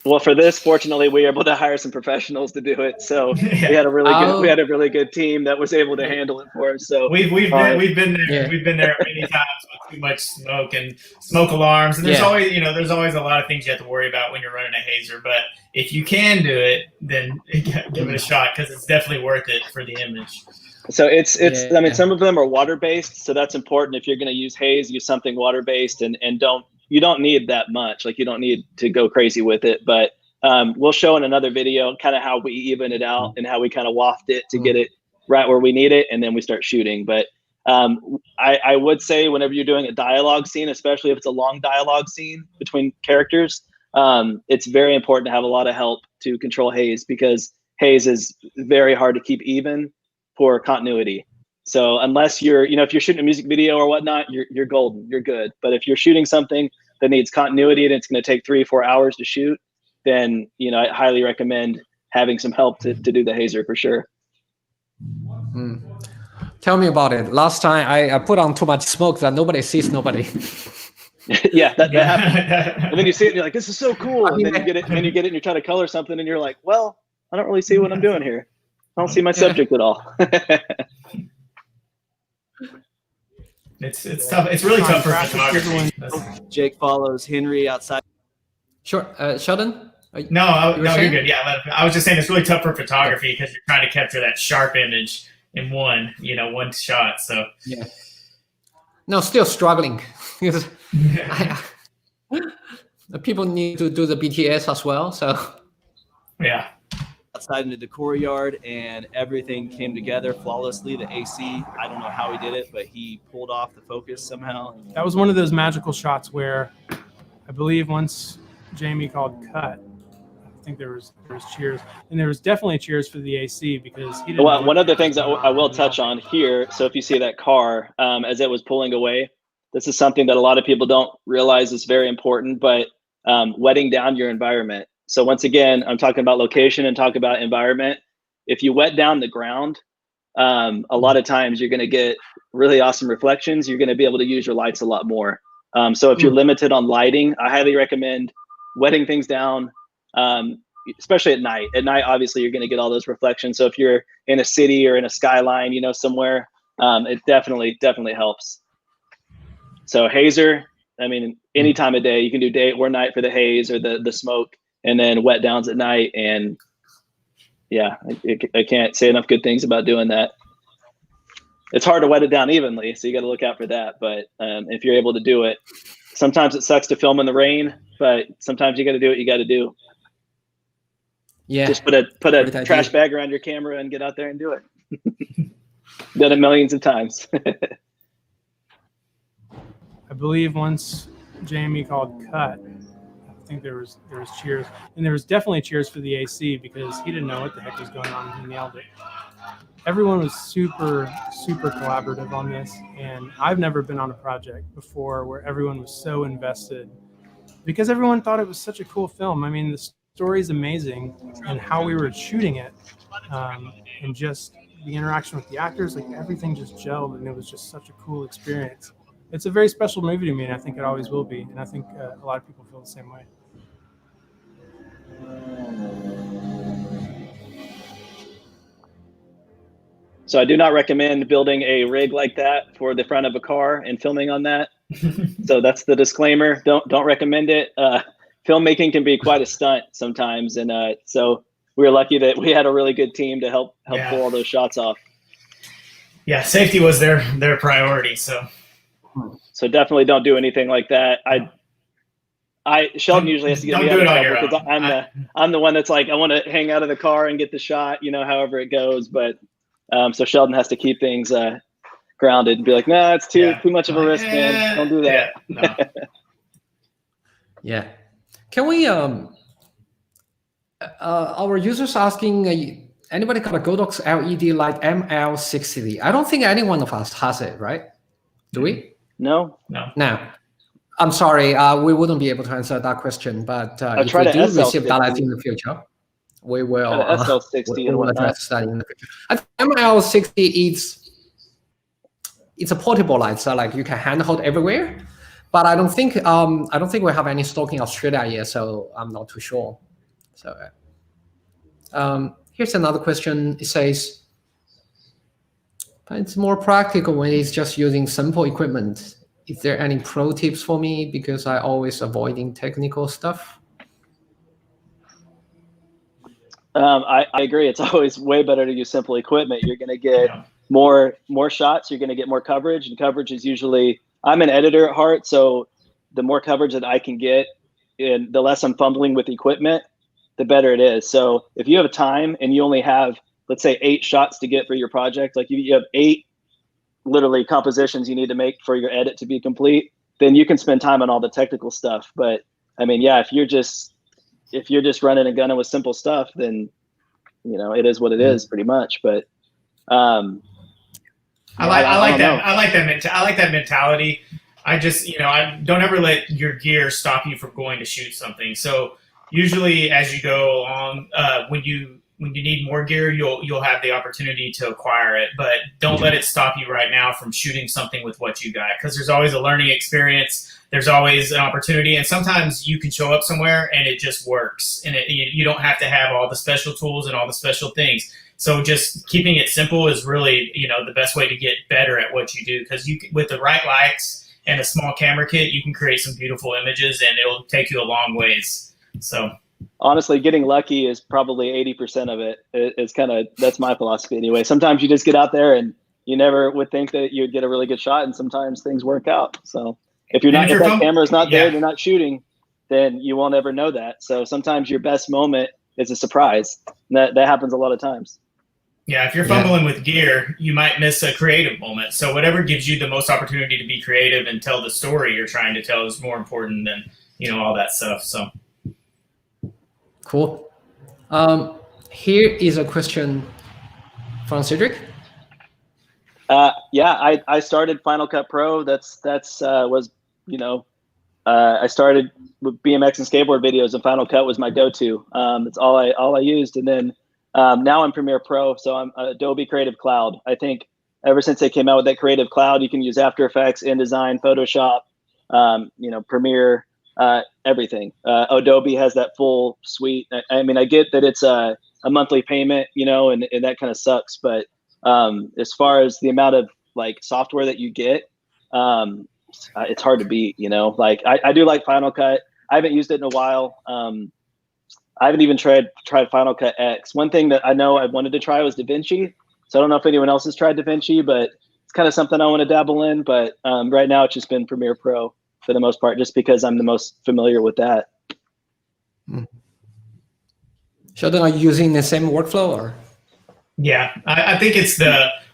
Well, for this, fortunately, we were able to hire some professionals to do it. So we had a really good team that was able to handle it for us. So we've been there. Yeah. We've been there many times with too much smoke and smoke alarms. And there's always a lot of things you have to worry about when you're running a hazer. But if you can do it, then give it a shot because it's definitely worth it for the image. So I mean, some of them are water based, so that's important. If you're going to use haze, use something water based, and you don't need that much. Like, you don't need to go crazy with it, but we'll show in another video kind of how we even it out and how we kind of waft it to get it right where we need it, and then we start shooting. But I would say whenever you're doing a dialogue scene, especially if it's a long dialogue scene between characters, it's very important to have a lot of help to control haze, because haze is very hard to keep even for continuity. So unless you're, if you're shooting a music video or whatnot, you're golden, you're good. But if you're shooting something that needs continuity and it's going to take 3 or 4 hours to shoot, then, I highly recommend having some help to do the hazer for sure. Tell me about it. Last time I put on too much smoke that nobody sees nobody. Yeah, that happens. And then you see it and you're like, this is so cool. And then you get it and you're trying to color something and you're like, well, I don't really see what I'm doing here. I don't see my subject at all. It's tough. It's really tough for photography. Jake follows Henry outside. Sure. Sheldon? No, you're good. Yeah, I was just saying it's really tough for photography because you're trying to capture that sharp image in one shot. So yeah. No, still struggling. People need to do the BTS as well. So yeah. Outside into the courtyard, and everything came together flawlessly. The AC, I don't know how he did it, but he pulled off the focus somehow. That was one of those magical shots where I believe once Jamie called cut, I think there was cheers, and there was definitely cheers for the AC because he didn't. Well, one of the things that I will touch on here. So if you see that car as it was pulling away, this is something that a lot of people don't realize is very important, but wetting down your environment. So once again, I'm talking about location and talk about environment. If you wet down the ground, a lot of times you're going to get really awesome reflections. You're going to be able to use your lights a lot more. So if you're limited on lighting, I highly recommend wetting things down, especially at night. At night, obviously, you're going to get all those reflections. So if you're in a city or in a skyline, somewhere, it definitely helps. So hazer, I mean, any time of day, you can do day or night for the haze or the smoke, and then wet downs at night. And yeah, I can't say enough good things about doing that. It's hard to wet it down evenly, so you got to look out for that. But if you're able to do it, sometimes it sucks to film in the rain, but sometimes you got to do what you got to do. Yeah. Just put a trash bag around your camera and get out there and do it. Done it millions of times. I believe once Jamie called cut, I think there was cheers, and there was definitely cheers for the AC because he didn't know what the heck was going on. He nailed it. Everyone was super collaborative on this, and I've never been on a project before where everyone was so invested because everyone thought it was such a cool film. I mean, the story is amazing, and how we were shooting it, and just the interaction with the actors, like everything just gelled, and it was just such a cool experience. It's a very special movie to me, and I think it always will be, and I think a lot of people feel the same way. So I do not recommend building a rig like that for the front of a car and filming on that. So that's the disclaimer. Don't recommend it. Filmmaking can be quite a stunt sometimes, and so we were lucky that we had a really good team to help pull all those shots off. Yeah, safety was their priority. So definitely don't do anything like that. Sheldon usually has to get me out of trouble because I'm the one that's like, I want to hang out of the car and get the shot, however it goes. But so Sheldon has to keep things grounded and be like, nah, it's too much of a risk, man. Don't do that. Yeah. No. Yeah. Can we our users asking anybody got a Godox LED light ML60? I don't think any one of us has it, right? Do we? No. I'm sorry, we wouldn't be able to answer that question, but if we do receive that in the future, we will address that in the future. I think ML60 it's a portable light, so like you can handhold everywhere. But I don't think we have any stock in Australia yet, so I'm not too sure. So here's another question. It says, but it's more practical when it's just using simple equipment. Is there any pro tips for me? Because I always avoiding technical stuff. I agree. It's always way better to use simple equipment. You're going to get more shots. You're going to get more coverage, and coverage is usually, I'm an editor at heart, so the more coverage that I can get and the less I'm fumbling with equipment, the better it is. So if you have time and you only have, let's say, 8 shots to get for your project, like you have 8 literally compositions you need to make for your edit to be complete, then you can spend time on all the technical stuff. But I mean, yeah, if you're just running and gunning with simple stuff, then it is what it is pretty much. But I like that mentality. I just, I don't ever let your gear stop you from going to shoot something. So usually as you go along, when you need more gear, you'll have the opportunity to acquire it, but don't let it stop you right now from shooting something with what you got, because there's always a learning experience. There's always an opportunity, and sometimes you can show up somewhere and it just works, and you don't have to have all the special tools and all the special things. So just keeping it simple is really, the best way to get better at what you do, because with the right lights and a small camera kit, you can create some beautiful images, and it'll take you a long ways. So honestly, getting lucky is probably 80% of it. It's that's my philosophy anyway. Sometimes you just get out there and you never would think that you'd get a really good shot, and sometimes things work out. So if that camera's not there, you're not shooting, then you won't ever know that. So sometimes your best moment is a surprise. And that happens a lot of times. Yeah, if you're fumbling with gear, you might miss a creative moment. So whatever gives you the most opportunity to be creative and tell the story you're trying to tell is more important than, all that stuff. So cool. Here is a question from Cedric. I started Final Cut Pro. I started with BMX and skateboard videos, and Final Cut was my go-to. It's all I used. And then now I'm Premiere Pro, so I'm Adobe Creative Cloud. I think ever since they came out with that Creative Cloud, you can use After Effects, InDesign, Photoshop, Premiere, everything. Adobe has that full suite. I mean, I get that it's a monthly payment, and that kind of sucks, but as far as the amount of software that you get, it's hard to beat. I do like Final Cut. I haven't used it in a while. I haven't even tried Final Cut X. One thing that I know I wanted to try was DaVinci. So I don't know if anyone else has tried DaVinci, but it's kind of something I want to dabble in. But right now it's just been Premiere Pro for the most part, just because I'm the most familiar with that. Sheldon, are you using the same workflow or? Yeah, I think it's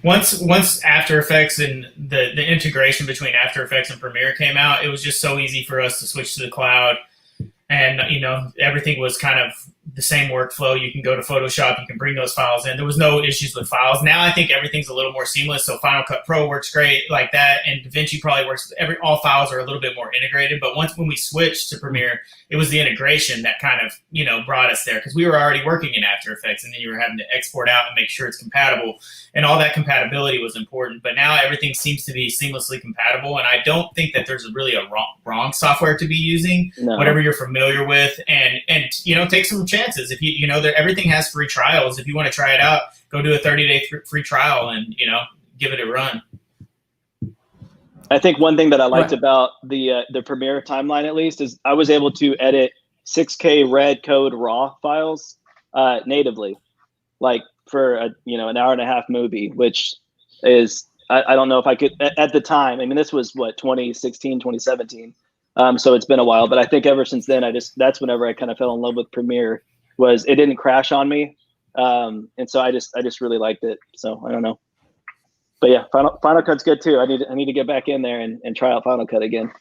once After Effects and the integration between After Effects and Premiere came out, it was just so easy for us to switch to the cloud. And, everything was kind of the same workflow. You can go to Photoshop, you can bring those files in. There was no issues with files. Now I think everything's a little more seamless. So Final Cut Pro works great like that. And DaVinci probably works. All files are a little bit more integrated. But when we switched to Premiere, it was the integration that kind of, brought us there, because we were already working in After Effects, and then you were having to export out and make sure it's compatible. And all that compatibility was important. But now everything seems to be seamlessly compatible. And I don't think that there's really a wrong software to be using. No. Whatever you're familiar with, and take some chances. If everything has free trials. If you want to try it out, go do a 30-day free trial and give it a run. I think one thing that I liked about the Premiere timeline, at least, is I was able to edit 6K red code raw files natively, for an hour and a half movie, which is I don't know if I could at the time. I mean, this was 2016, 2017. So it's been a while, but I think ever since then, that's whenever I kind of fell in love with Premiere. Was it didn't crash on me, and so I just really liked it. So I don't know, but yeah, Final Cut's good too. I need to get back in there and try out Final Cut again.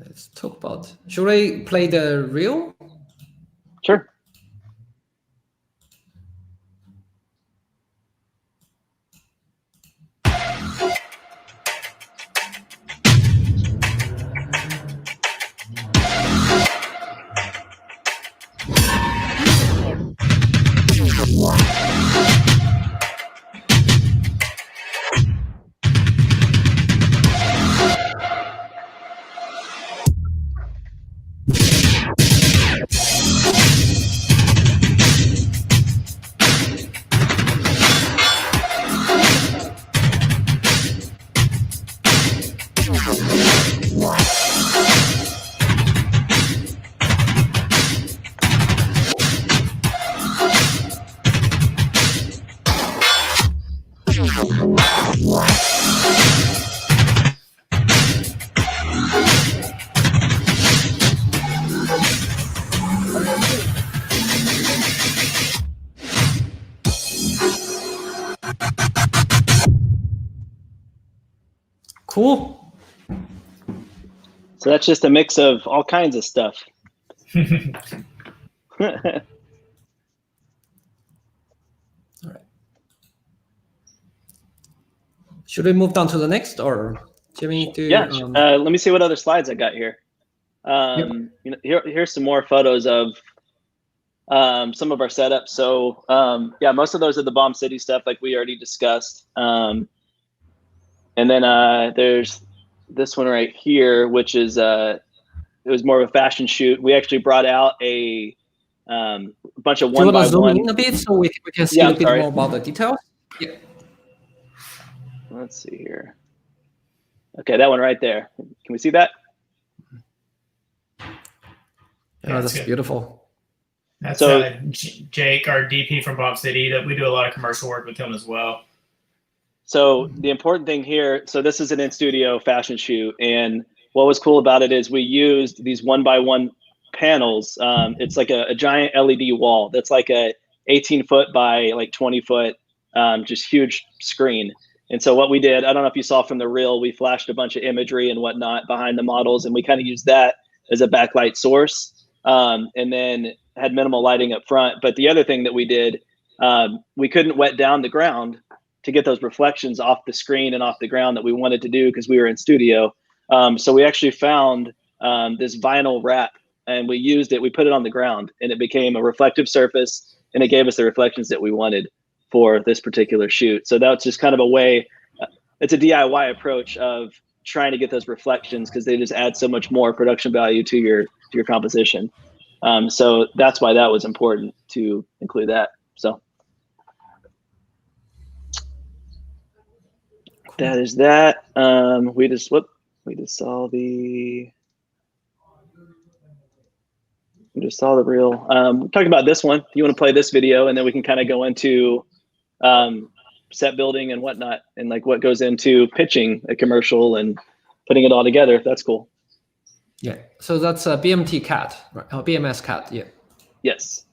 Let's talk about. Should I play the reel? Sure. Cool. So that's just a mix of all kinds of stuff. All right. Should we move down to the next, or Jimmy? Yeah. Let me see what other slides I got here. You know, here's some more photos of some of our setups. So yeah, most of those are the Bomb City stuff, like we already discussed. And then there's this one right here, which is it was more of a fashion shoot. We actually brought out a bunch of one by one. Do you want to zoom in a bit so we can see a bit more about the details? Yeah. Let's see here. Okay, that one right there. Can we see that? Yeah, that's beautiful. That's so, Jake, our DP from Bomb City, that we do a lot of commercial work with him as well. So the important thing here, so this is an in-studio fashion shoot, and what was cool about it is we used these one by one panels. It's like a giant LED wall that's like a 18-foot by like 20-foot, just huge screen. And so what we did, I don't know if you saw from the reel, we flashed a bunch of imagery and whatnot behind the models, and we kind of used that as a backlight source, and then had minimal lighting up front. But the other thing that we did, we couldn't wet down the ground to get those reflections off the screen and off the ground that we wanted to do because we were in studio. So we actually found this vinyl wrap, and we used it. We put it on the ground, and it became a reflective surface, and it gave us the reflections that we wanted for this particular shoot. So that's just kind of a way, it's a DIY approach of trying to get those reflections because they just add so much more production value to your composition. So that's why that was important to include that. So that is that. We just saw the reel. We're talking about this one. You want to play this video, and then we can kind of go into set building and whatnot, and like what goes into pitching a commercial and putting it all together. If that's cool. Yeah. So that's a BMT CAT, right? Oh, BMS CAT. Yeah. Yes.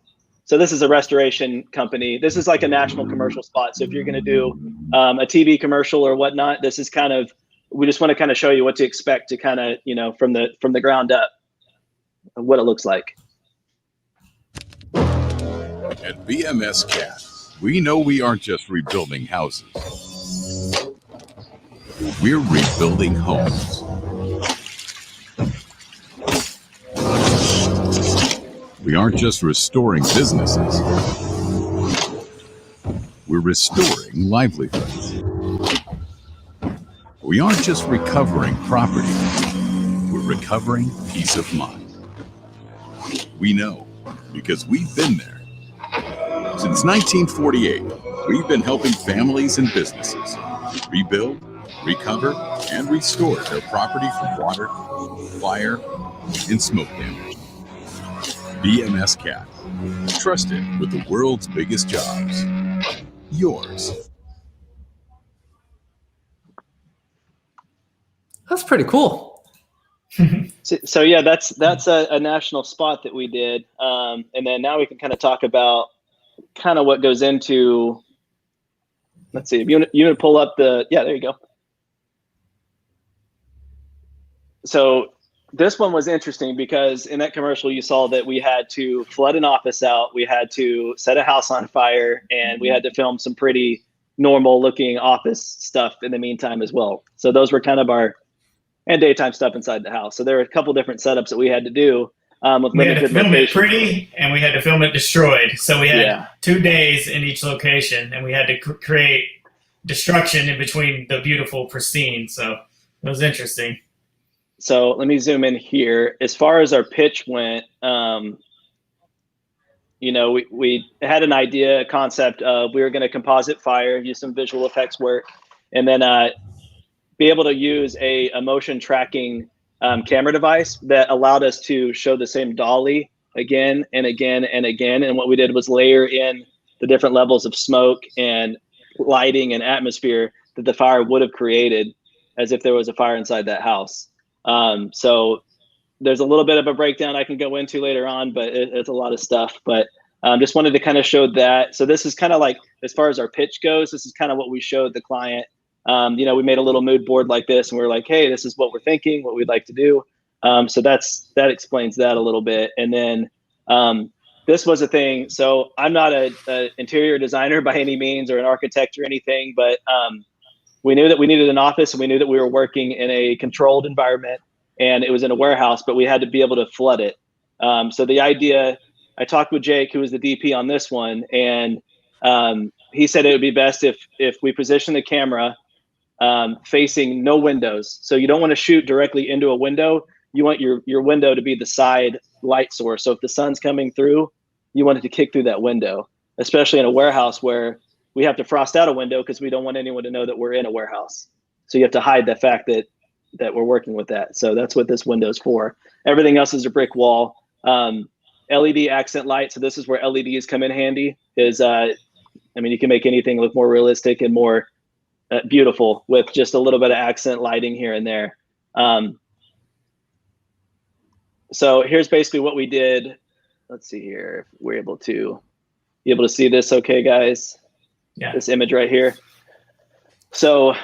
So this is a restoration company. This is like a national commercial spot. So if you're going to do a TV commercial or whatnot, this is kind of, we just want to kind of show you what to expect to kind of, you know, from the ground up, what it looks like. At BMS CAT, we know we aren't just rebuilding houses. We're rebuilding homes. We aren't just restoring businesses. We're restoring livelihoods. We aren't just recovering property. We're recovering peace of mind. We know because we've been there. Since 1948, we've been helping families and businesses rebuild, recover, and restore their property from water, fire, and smoke damage. BMS CAT, trusted with the world's biggest jobs. Yours. That's pretty cool. So yeah, that's a national spot that we did, and then now we can kind of talk about kind of what goes into. Let's see, if you want to pull up the, yeah, there you go. So this one was interesting because in that commercial you saw that we had to flood an office out, we had to set a house on fire, and we had to film some pretty normal looking office stuff in the meantime as well. So those were kind of our, and daytime stuff inside the house. So there were a couple different setups that we had to do. We had to film it pretty, and we had to film it destroyed. So we had 2 days in each location, and we had to create destruction in between the beautiful pristine. So it was interesting. So let me zoom in here. As far as our pitch went, you know, we had an idea, a concept of we were going to composite fire, use some visual effects work, and then be able to use a motion tracking camera device that allowed us to show the same dolly again and again and again. And what we did was layer in the different levels of smoke and lighting and atmosphere that the fire would have created as if there was a fire inside that house. So there's a little bit of a breakdown I can go into later on, but it's a lot of stuff. But just wanted to kind of show that. So this is kind of like, as far as our pitch goes, this is kind of what we showed the client You know, we made a little mood board like this, and we were like, hey, this is what we're thinking, what we'd like to do. So that explains that a little bit. And then this was a thing. So I'm not a interior designer by any means, or an architect or anything, but we knew that we needed an office, and we knew that we were working in a controlled environment, and it was in a warehouse, but we had to be able to flood it. So the idea, I talked with Jake, who was the DP on this one, and he said it would be best if we position the camera facing no windows. So you don't want to shoot directly into a window. You want your window to be the side light source. So if the sun's coming through, you want it to kick through that window, especially in a warehouse where we have to frost out a window because we don't want anyone to know that we're in a warehouse. So you have to hide the fact that we're working with that. So that's what this window's for. Everything else is a brick wall. LED accent light. So this is where LEDs come in handy. I mean, you can make anything look more realistic and more beautiful with just a little bit of accent lighting here and there. So here's basically what we did. Let's see here if we're able to see this. Okay, guys. Yeah. This image right here. So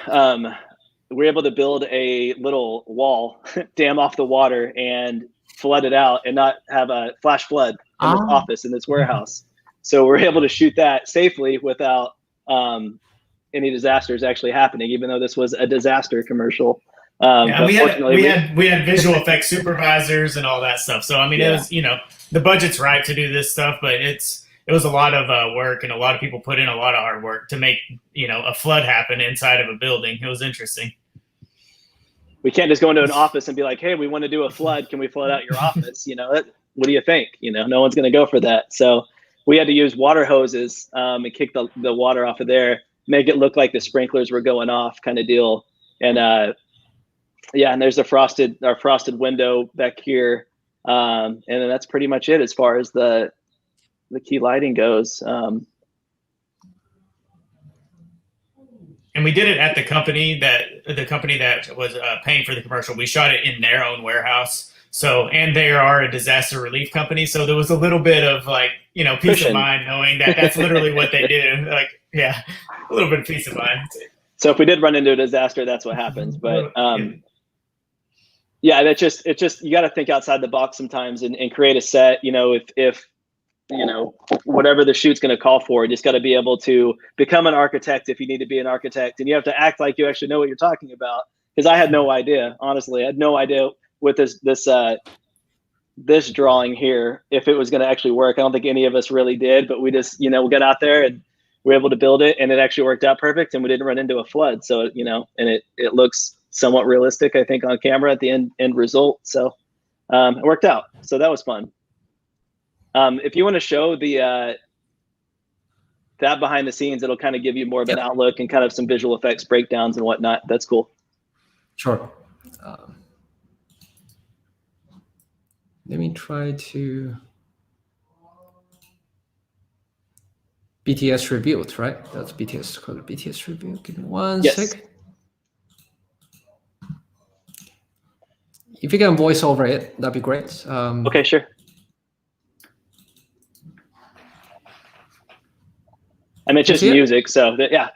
we're able to build a little wall, dam off the water, and flood it out, and not have a flash flood in this office, in this warehouse. So we're able to shoot that safely without any disasters actually happening, even though this was a disaster commercial. Yeah, we had visual effects supervisors and all that stuff. So I mean, It was, you know, the budget's right to do this stuff, but it was a lot of work, and a lot of people put in a lot of hard work to make, you know, a flood happen inside of a building. It was interesting. We can't just go into an office and be like, hey, we want to do a flood. Can we flood out your office? You know, what do you think? You know, no one's going to go for that. So we had to use water hoses and kick the water off of there, make it look like the sprinklers were going off, kind of deal. And yeah, and there's our frosted window back here. And then that's pretty much it as far as the key lighting goes. And we did it at the company that was paying for the commercial. We shot it in their own warehouse. So, and they are a disaster relief company. So there was a little bit of, like, you know, peace of mind knowing that that's literally what they do. Like, yeah, a little bit of peace of mind. So if we did run into a disaster, that's what happens. But yeah, it's just you got to think outside the box sometimes and create a set. You know, if you know, whatever the shoot's going to call for, you just got to be able to become an architect if you need to be an architect, and you have to act like you actually know what you're talking about. Because I had no idea, honestly, I had no idea with this drawing here if it was going to actually work. I don't think any of us really did, but we just, you know, we got out there and we were able to build it, and it actually worked out perfect, and we didn't run into a flood. So, you know, and it looks somewhat realistic, I think, on camera at the end result. So it worked out. So that was fun. If you want to show that behind the scenes, it'll kind of give you more of an outlook and kind of some visual effects breakdowns and whatnot. That's cool. Sure. Let me try to BTS rebuild, right? That's BTS called BTS rebuild. Give me one sec. If you can voice over it, that'd be great. Okay, sure. I mean, it's just music, so yeah.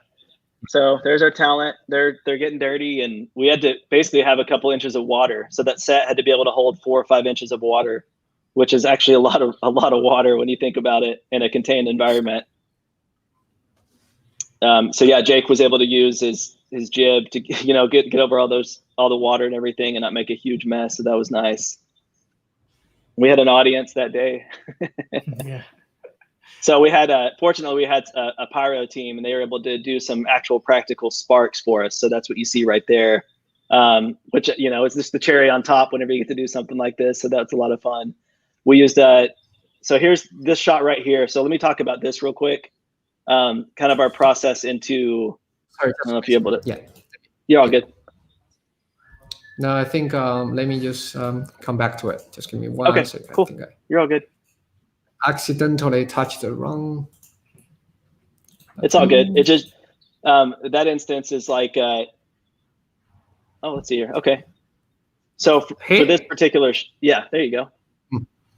So there's our talent. They're getting dirty, and we had to basically have a couple inches of water. So that set had to be able to hold 4 or 5 inches of water, which is actually a lot of water when you think about it in a contained environment. So yeah, Jake was able to use his jib to, you know, get over all the water and everything and not make a huge mess. So that was nice. We had an audience that day. Yeah. So we had, fortunately, we had a pyro team, and they were able to do some actual practical sparks for us. So that's what you see right there, which, you know, is just the cherry on top whenever you get to do something like this. So that's a lot of fun. We used, so here's this shot right here. So let me talk about this real quick. Kind of our process into, I don't know if you're able to. Yeah. You're all good. No, I think, let me just come back to it. Just give me one second. Cool. You're all good. Accidentally touched the wrong. It's all good. It just, that instance is like, oh, let's see here. Okay. So for this particular, yeah, there you go.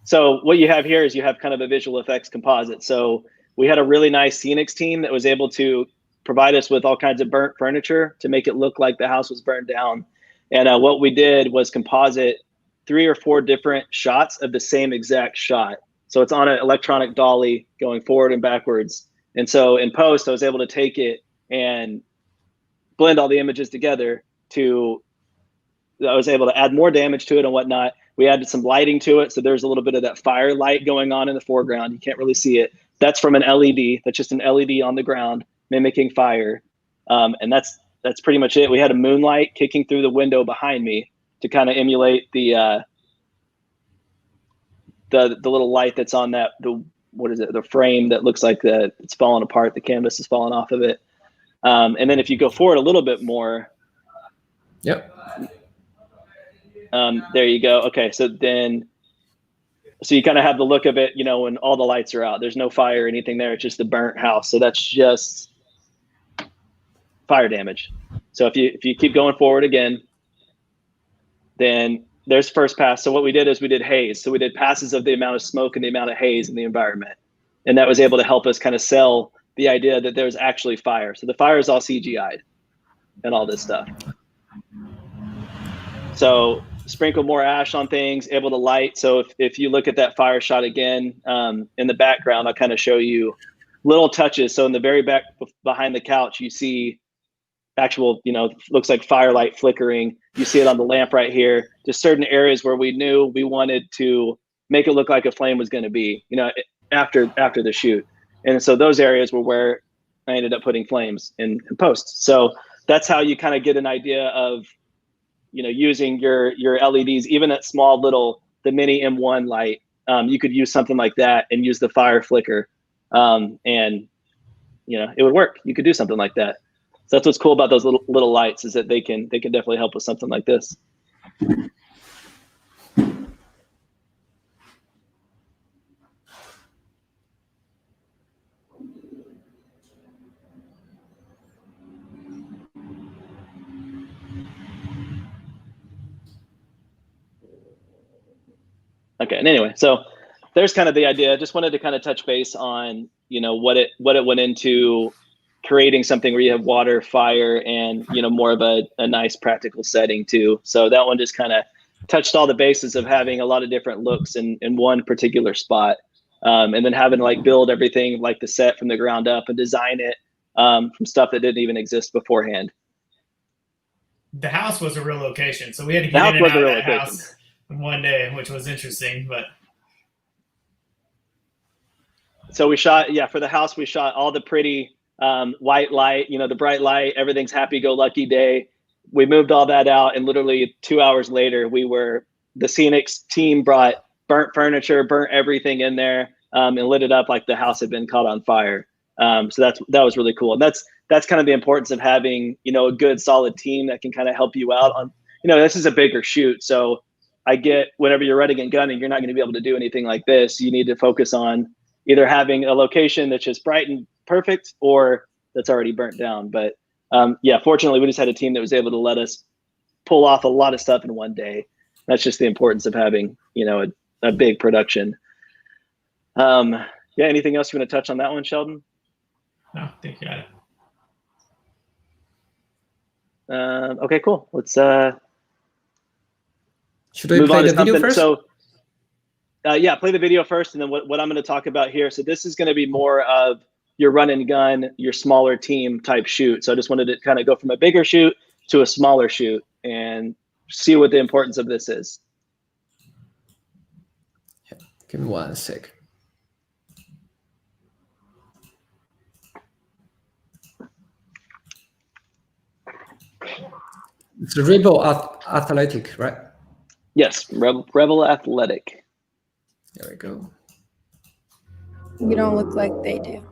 So what you have here is you have kind of a visual effects composite. So we had a really nice scenics team that was able to provide us with all kinds of burnt furniture to make it look like the house was burned down. And what we did was composite 3 or 4 different shots of the same exact shot. So it's on an electronic dolly going forward and backwards. And so in post, I was able to take it and blend all the images together I was able to add more damage to it and whatnot. We added some lighting to it. So there's a little bit of that fire light going on in the foreground. You can't really see it. That's from an LED. That's just an LED on the ground mimicking fire. And that's pretty much it. We had a moonlight kicking through the window behind me to kind of emulate the little light that's on the frame that looks like it's falling apart. The canvas is falling off of it. And then if you go forward a little bit more. Yep. There you go. Okay. So you kind of have the look of it, when all the lights are out, there's no fire or anything there. It's just the burnt house. So that's just fire damage. So if you keep going forward again, then there's first pass. So what we did is we did haze. So we did passes of the amount of smoke and the amount of haze in the environment. And that was able to help us kind of sell the idea that there was actually fire. So the fire is all CGI'd and all this stuff. So sprinkle more ash on things, able to light. So if you look at that fire shot again, in the background, I'll kind of show you little touches. So in the very back behind the couch, you see actual, looks like firelight flickering. You see it on the lamp right here. Just certain areas where we knew we wanted to make it look like a flame was going to be, after the shoot. And so those areas were where I ended up putting flames in post. So that's how you kind of get an idea of, using your LEDs, even that small the mini M1 light. You could use something like that and use the fire flicker, and it would work. You could do something like that. So that's what's cool about those little lights, is that they can definitely help with something like this. Okay, and anyway, so there's kind of the idea. Just wanted to kind of touch base on, what it went into creating something where you have water, fire, and, more of a nice practical setting too. So that one just kind of touched all the bases of having a lot of different looks in one particular spot. And then having to build everything like the set from the ground up and design it from stuff that didn't even exist beforehand. The house was a real location. So we had to get in and out of that house in one day, which was interesting, but. So we shot, for the house, we shot all the pretty white light, the bright light, everything's happy-go-lucky day. We moved all that out, and literally 2 hours later, the Scenics team brought burnt furniture, burnt everything in there, and lit it up like the house had been caught on fire. So that was really cool. And that's kind of the importance of having, a good solid team that can kind of help you out on, this is a bigger shoot. So I get, whenever you're running and gunning, you're not going to be able to do anything like this. You need to focus on either having a location that's just bright and perfect, or that's already burnt down. But fortunately, we just had a team that was able to let us pull off a lot of stuff in one day. That's just the importance of having, a big production. Anything else you want to touch on that one, Sheldon? No, I think you got it. Okay, cool. Let's should we play the video first? So play the video first, and then what I'm going to talk about here. So this is going to be more of your run and gun, your smaller team type shoot. So I just wanted to kind of go from a bigger shoot to a smaller shoot and see what the importance of this is. Give me 1 sec. It's the Rebel Athletic, right? Yes, Rebel Athletic. There we go. You don't look like they do.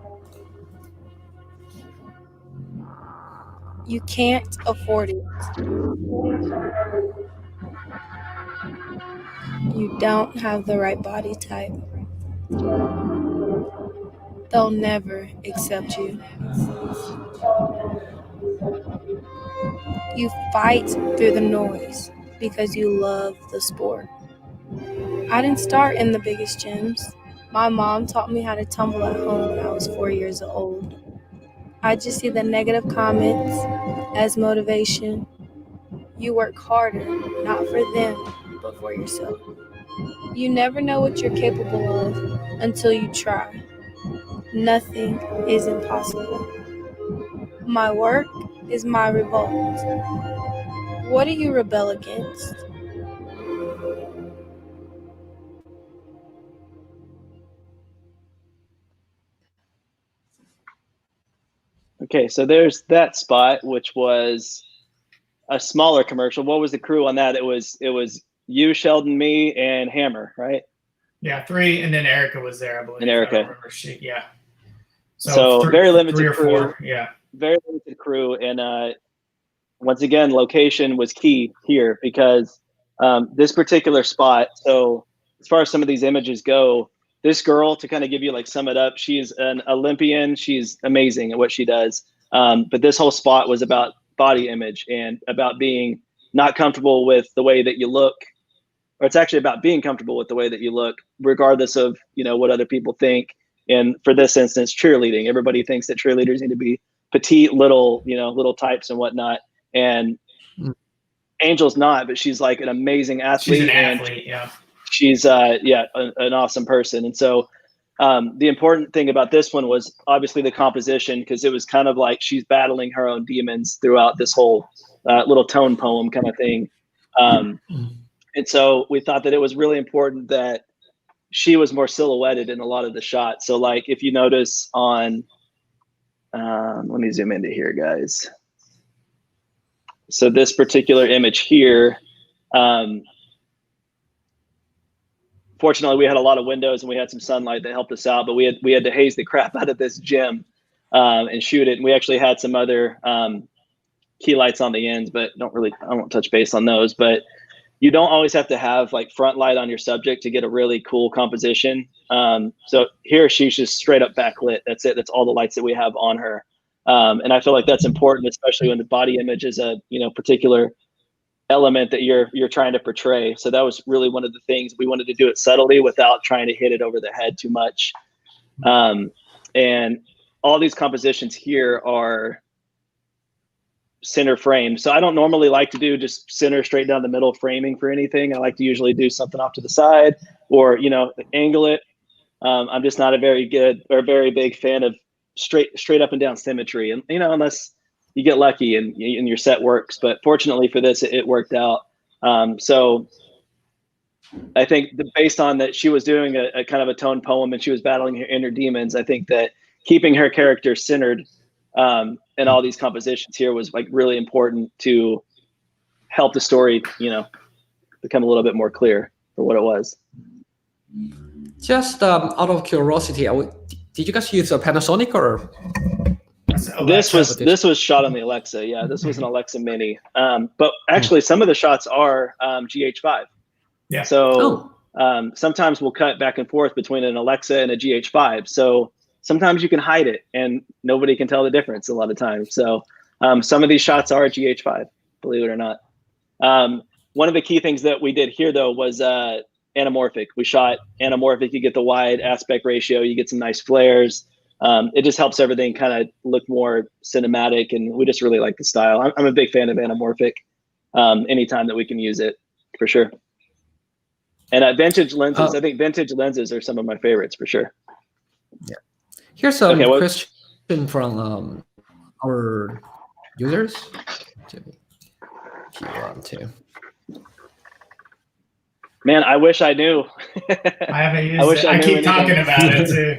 You can't afford it. You don't have the right body type. They'll never accept you. You fight through the noise because you love the sport. I didn't start in the biggest gyms. My mom taught me how to tumble at home when I was 4 years old. I just see the negative comments as motivation. You work harder, not for them, but for yourself. You never know what you're capable of until you try. Nothing is impossible. My work is my revolt. What do you rebel against? Okay, so there's that spot, which was a smaller commercial. What was the crew on that? It was you, Sheldon, me, and Hammer, right? Yeah, 3, and then Erica was there, I believe. And Erica. I don't remember. Yeah. So very limited 3 or crew. 4. Yeah. Very limited crew, and once again, location was key here because this particular spot. So as far as some of these images go, this girl, to kind of give you like sum it up, she's an Olympian. She's amazing at what she does. But this whole spot was about body image and about being not comfortable with the way that you look, or it's actually about being comfortable with the way that you look, regardless of, you know, what other people think. And for this instance, cheerleading, everybody thinks that cheerleaders need to be petite, little, you know, little types and whatnot. And Angel's not, but she's like an amazing athlete. She's an athlete, yeah. She's an awesome person. And so the important thing about this one was obviously the composition, because it was kind of like she's battling her own demons throughout this whole little tone poem kind of thing. And so we thought that it was really important that she was more silhouetted in a lot of the shots. So like if you notice on, let me zoom into here, guys. So this particular image here, fortunately we had a lot of windows and we had some sunlight that helped us out, but we had to haze the crap out of this gym and shoot it. And we actually had some other key lights on the ends, but I won't touch base on those. But you don't always have to have like front light on your subject to get a really cool composition. So here she's just straight up backlit. That's it. That's all the lights that we have on her. And I feel like that's important, especially when the body image is a, you know, particular element that you're trying to portray. So that was really one of the things. We wanted to do it subtly without trying to hit it over the head too much. And all these compositions here are center frame. So I don't normally like to do just center straight down the middle framing for anything. I like to usually do something off to the side or, you know, angle it. I'm just not a very big fan of straight up and down symmetry. And, you know, unless you get lucky and your set works, but fortunately for this, it worked out. So I think based on that, she was doing a kind of a tone poem and she was battling her inner demons. I think that keeping her character centered in all these compositions here was like really important to help the story, you know, become a little bit more clear for what it was. Just out of curiosity, did you guys use a Panasonic or? This was shot on the Alexa. Yeah, this was an Alexa Mini. But actually, some of the shots are GH5. Yeah. So sometimes we'll cut back and forth between an Alexa and a GH5. So sometimes you can hide it and nobody can tell the difference a lot of times. So some of these shots are GH5, believe it or not. One of the key things that we did here, though, was anamorphic. We shot anamorphic. You get the wide aspect ratio. You get some nice flares. It just helps everything kind of look more cinematic, and we just really like the style. I'm a big fan of anamorphic anytime that we can use it, for sure. And vintage lenses, I think vintage lenses are some of my favorites, for sure. Yeah. Here's a question from our users. If you want to. Man, I wish I knew. I haven't used it. I keep talking about it too.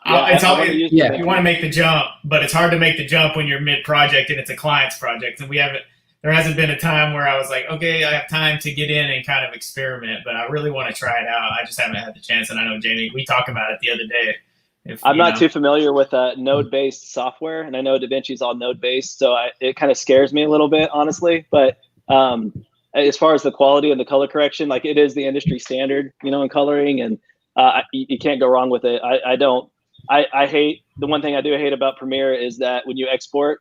You want to make the jump, but it's hard to make the jump when you're mid-project and it's a client's project. And there hasn't been a time where I was like, okay, I have time to get in and kind of experiment, but I really want to try it out. I just haven't had the chance. And I know, Jamie, we talked about it the other day. I'm not too familiar with node-based software, and I know DaVinci's all node-based, so it kind of scares me a little bit, honestly. But as far as the quality and the color correction, like it is the industry standard, you know, in coloring, and you can't go wrong with it. I hate, the one thing I do hate about Premiere is that when you export,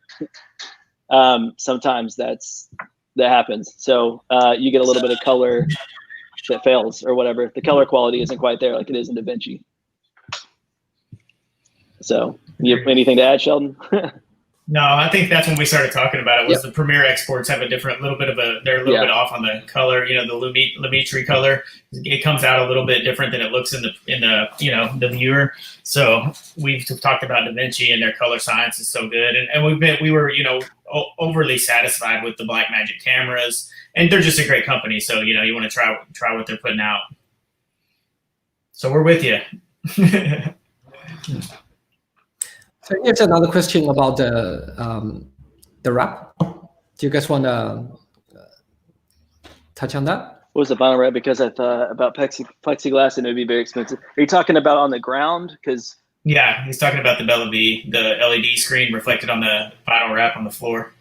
sometimes that happens. So you get a little bit of color that fails or whatever. The color quality isn't quite there like it is in DaVinci. So, you have anything to add, Sheldon? No, I think that's when we started talking about it. Was the Premiere exports have a different, little bit bit off on the color. The Lumetri color, it comes out a little bit different than it looks in the the viewer. So we've talked about DaVinci, and their color science is so good, and we were overly satisfied with the Blackmagic cameras, and they're just a great company. So you want to try what they're putting out. So we're with you. So here's another question about the wrap. Do you guys want to touch on that? What was the vinyl wrap? Because I thought about plexiglass and it would be very expensive. Are you talking about on the ground? Because yeah, he's talking about the Bella V, the LED screen reflected on the vinyl wrap on the floor.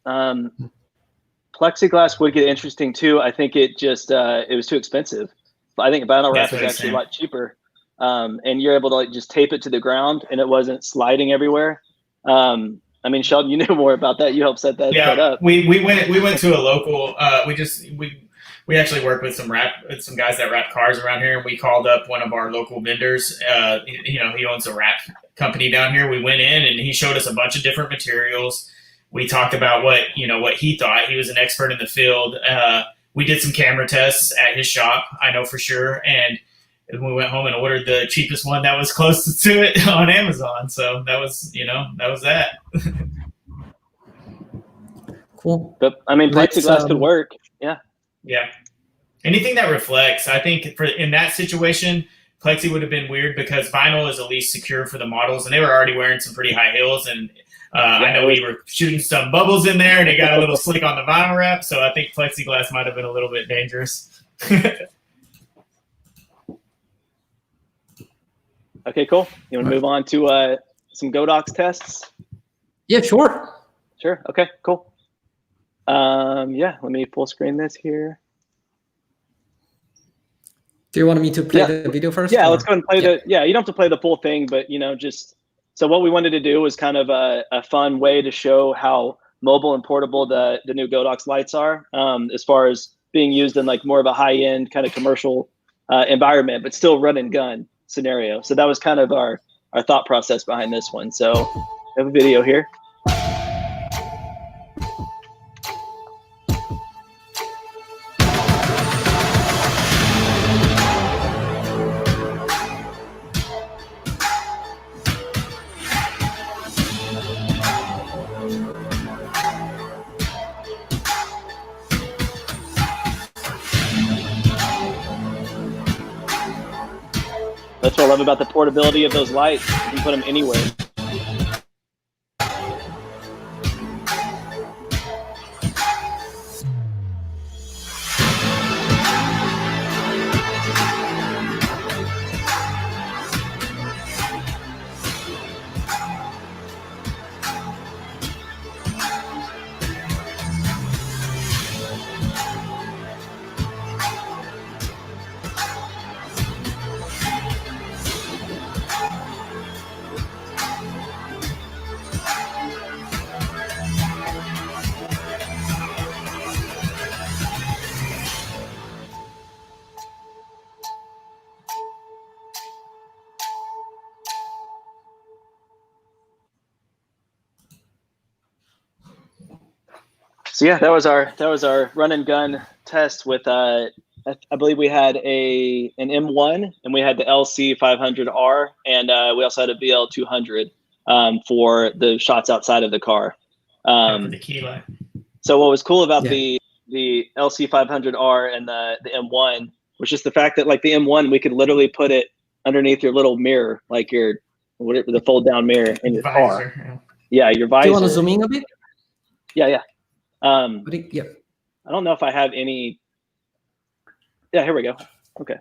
Plexiglass would get interesting too. I think it was too expensive. I think vinyl wrap is actually a lot cheaper. And you're able to just tape it to the ground, and it wasn't sliding everywhere. I mean, Sheldon, you knew more about that. You helped set that up. We went to a local. We actually worked with some guys that wrap cars around here, and we called up one of our local vendors. He owns a wrap company down here. We went in, and he showed us a bunch of different materials. We talked about what he thought. He was an expert in the field. We did some camera tests at his shop, I know for sure, and we went home and ordered the cheapest one that was closest to it on Amazon. So that was that. Cool. But I mean, plexiglass could work. Yeah. Yeah. Anything that reflects, I think in that situation, plexi would have been weird because vinyl is at least secure for the models, and they were already wearing some pretty high heels. And I know we were shooting some bubbles in there, and it got a little slick on the vinyl wrap. So I think plexiglass might have been a little bit dangerous. Okay, cool. You want to move on to some Godox tests? Yeah, sure. Sure. Okay, cool. Let me full screen this here. Do you want me to play the video first? Yeah, let's go ahead and play you don't have to play the full thing, but so what we wanted to do was kind of a fun way to show how mobile and portable the new Godox lights are, as far as being used in like more of a high-end kind of commercial environment, but still run and gun scenario. So that was kind of our thought process behind this one. So I have a video here. That's what I love about the portability of those lights. You can put them anywhere. So yeah, that was our run and gun test with I believe we had an M1 and we had the LC500R and we also had a BL200 for the shots outside of the car. For the key light. So what was cool about the LC500R and the M1 was just the fact that like the M1 we could literally put it underneath your little mirror, like the fold down mirror in your visor, car. Yeah, your visor. Do you want to zoom in a bit? Yeah. I don't know if I have any. Yeah, here we go. Okay.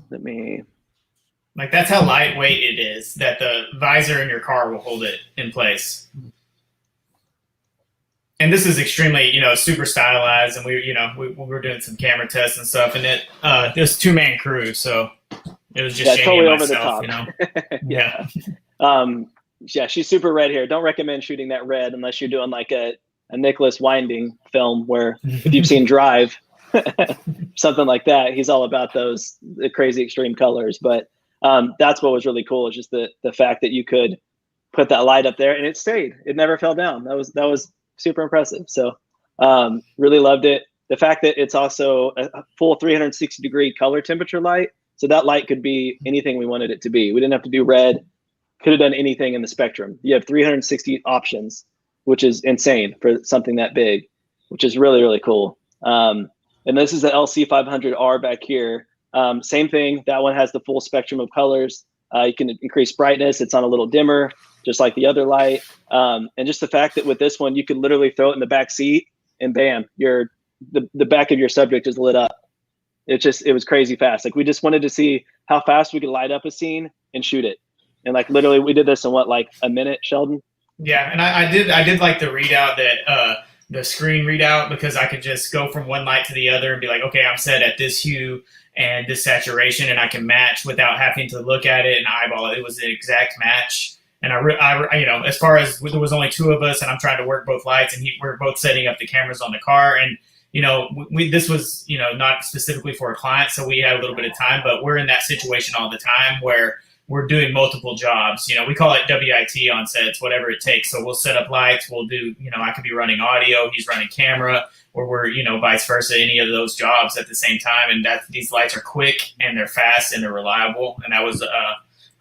Let me. Like that's how lightweight it is that the visor in your car will hold it in place. And this is extremely, super stylized. And we were doing some camera tests and stuff, and it was 2-man crew, so it was just totally over myself, the top. Yeah. Yeah, she's super red here. Don't recommend shooting that red unless you're doing like a Nicholas Winding film where if you've seen Drive, something like that, he's all about the crazy extreme colors. But That's what was really cool, is just the fact that you could put that light up there and it stayed. It never fell down. That was super impressive. So really loved it. The fact that it's also a full 360 degree color temperature light. So that light could be anything we wanted it to be. We didn't have to do red. Could have done anything in the spectrum. You have 360 options, which is insane for something that big, which is really, really cool. And this is the LC500R back here. Same thing. That one has the full spectrum of colors. You can increase brightness. It's on a little dimmer, just like the other light. And just the fact that with this one, you could literally throw it in the back seat and bam, the back of your subject is lit up. It was crazy fast. Like we just wanted to see how fast we could light up a scene and shoot it. And like literally we did this in what, like a minute, Sheldon? Yeah, and I did like the readout that the screen readout, because I could just go from one light to the other and be like, okay, I'm set at this hue and this saturation, and I can match without having to look at it and eyeball it. It was the exact match. And I you know, as far as there was only two of us and I'm trying to work both lights, and we're both setting up the cameras on the car, and you know, this was, you know, not specifically for a client, so we had a little bit of time, but we're in that situation all the time where we're doing multiple jobs. You know, we call it WIT on sets, whatever it takes. So we'll set up lights, we'll do, you know, I could be running audio, he's running camera, or we're, you know, vice versa, any of those jobs at the same time. And these lights are quick and they're fast and they're reliable. And that was,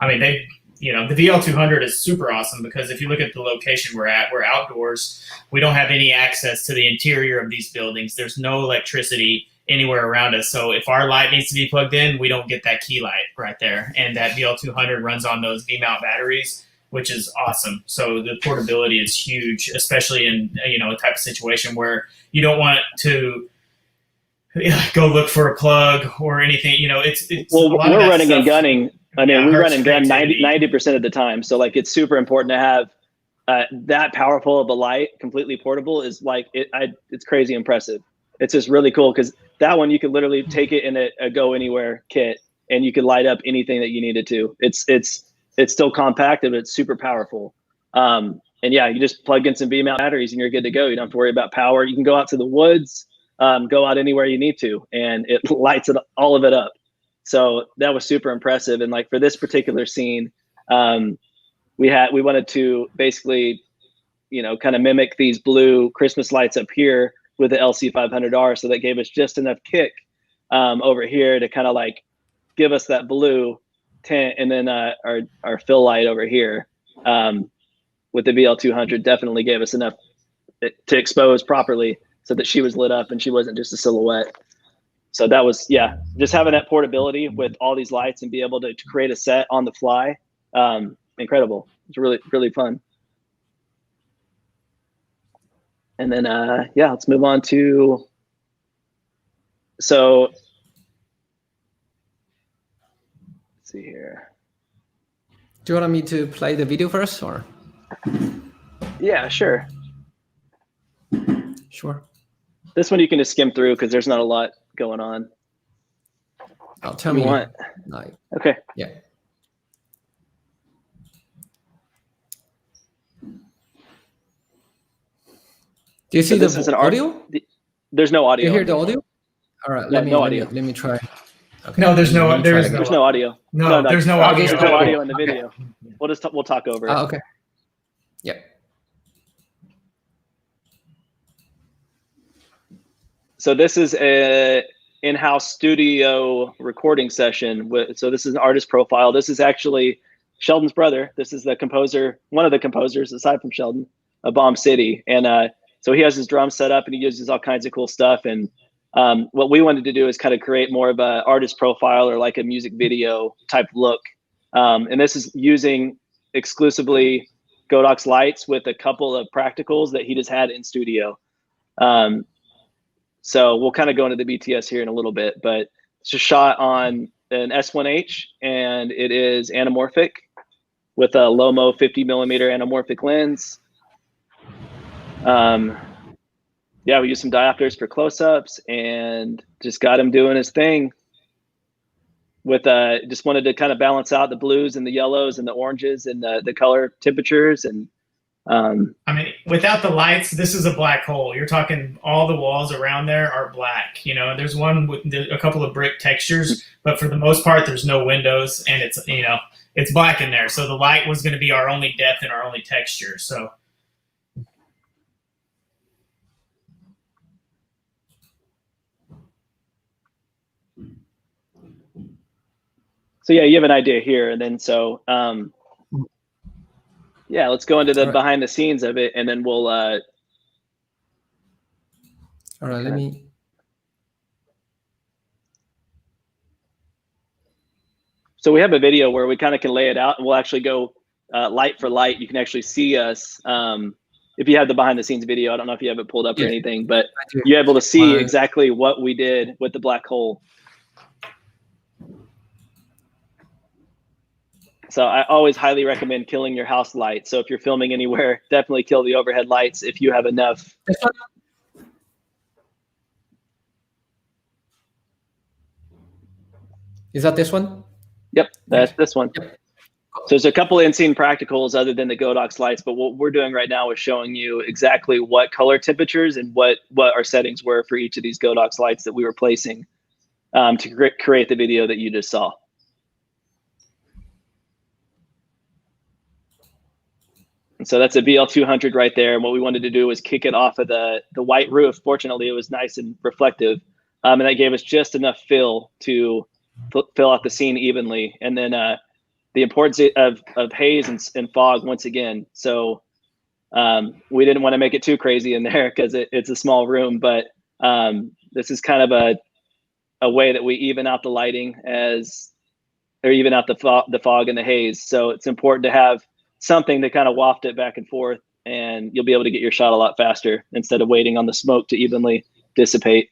I mean, you know, the VL200 is super awesome because if you look at the location we're at, we're outdoors. We don't have any access to the interior of these buildings. There's no electricity anywhere around us. So if our light needs to be plugged in, we don't get that key light right there. And that VL200 runs on those V-mount batteries, which is awesome. So the portability is huge, especially in, you know, a type of situation where you don't want to go look for a plug or anything. You know, it's well, we're running and gunning. I mean, Yeah, we run and gun 90% of the time. So like, it's super important to have that powerful of a light, completely portable, is like, it's crazy impressive. It's just really cool because that one, you could literally take it in a go anywhere kit and you could light up anything that you needed to. It's still compact, but it's super powerful. And yeah, you just plug in some V-mount batteries and you're good to go. You don't have to worry about power. You can go out to the woods, go out anywhere you need to, and it lights all of it up. So that was super impressive. And like for this particular scene, we wanted to basically, you know, kind of mimic these blue Christmas lights up here with the LC500R. So that gave us just enough kick over here to kind of like give us that blue tint. And then our fill light over here with the VL200 definitely gave us enough to expose properly so that she was lit up and she wasn't just a silhouette. So that was, yeah, just having that portability with all these lights and be able to create a set on the fly. Incredible. It's really, really fun. And then, yeah, let's move on to, so let's see here. Do you want me to play the video first, or? Yeah, sure. Sure. This one you can just skim through because there's not a lot going on. I'll tell me. What? Like, okay. Yeah. Do you see the audio? There's no audio. Do you hear the audio? All right, let me try. Okay. No, there's no audio. No, there's no audio. No, there's no audio. There's no audio in the video. Okay. We'll talk over it. Okay. Yeah. So this is a in-house studio recording session. So this is an artist profile. This is actually Sheldon's brother. This is the composer, one of the composers aside from Sheldon, of Bomb City. And so he has his drum set up and he uses all kinds of cool stuff. And what we wanted to do is kind of create more of an artist profile or like a music video type look. And this is using exclusively Godox lights with a couple of practicals that he just had in studio. So we'll kind of go into the BTS here in a little bit, but it's just shot on an S1H and it is anamorphic with a Lomo 50 millimeter anamorphic lens. Yeah, we used some diopters for close-ups and just got him doing his thing with just wanted to kind of balance out the blues and the yellows and the oranges and the color temperatures. And I mean, without the lights, this is a black hole. You're talking all the walls around there are black. You know, there's one with a couple of brick textures, but for the most part, there's no windows, and it's, you know, it's black in there. So the light was going to be our only depth and our only texture. So. So yeah, you have an idea here, and then so yeah, let's go into the behind the scenes of it, and then we'll. All right, let me. So we have a video where we kind of can lay it out, and we'll actually go light for light. You can actually see us. If you have the behind the scenes video, I don't know if you have it pulled up or anything, but you're able to see exactly what we did with the black hole. So I always highly recommend killing your house lights. So if you're filming anywhere, definitely kill the overhead lights if you have enough. Is that this one? Yep, that's this one. Yep. So there's a couple of in-scene practicals other than the Godox lights, but what we're doing right now is showing you exactly what color temperatures and what our settings were for each of these Godox lights that we were placing to create the video that you just saw. And so that's a VL200 right there. And what we wanted to do was kick it off of the white roof. Fortunately, it was nice and reflective. And that gave us just enough fill to fill out the scene evenly. And then the importance of haze and fog once again. So we didn't want to make it too crazy in there because it's a small room. But this is kind of a way that we even out the lighting or even out the fog and the haze. So it's important to have something to kind of waft it back and forth, and you'll be able to get your shot a lot faster instead of waiting on the smoke to evenly dissipate.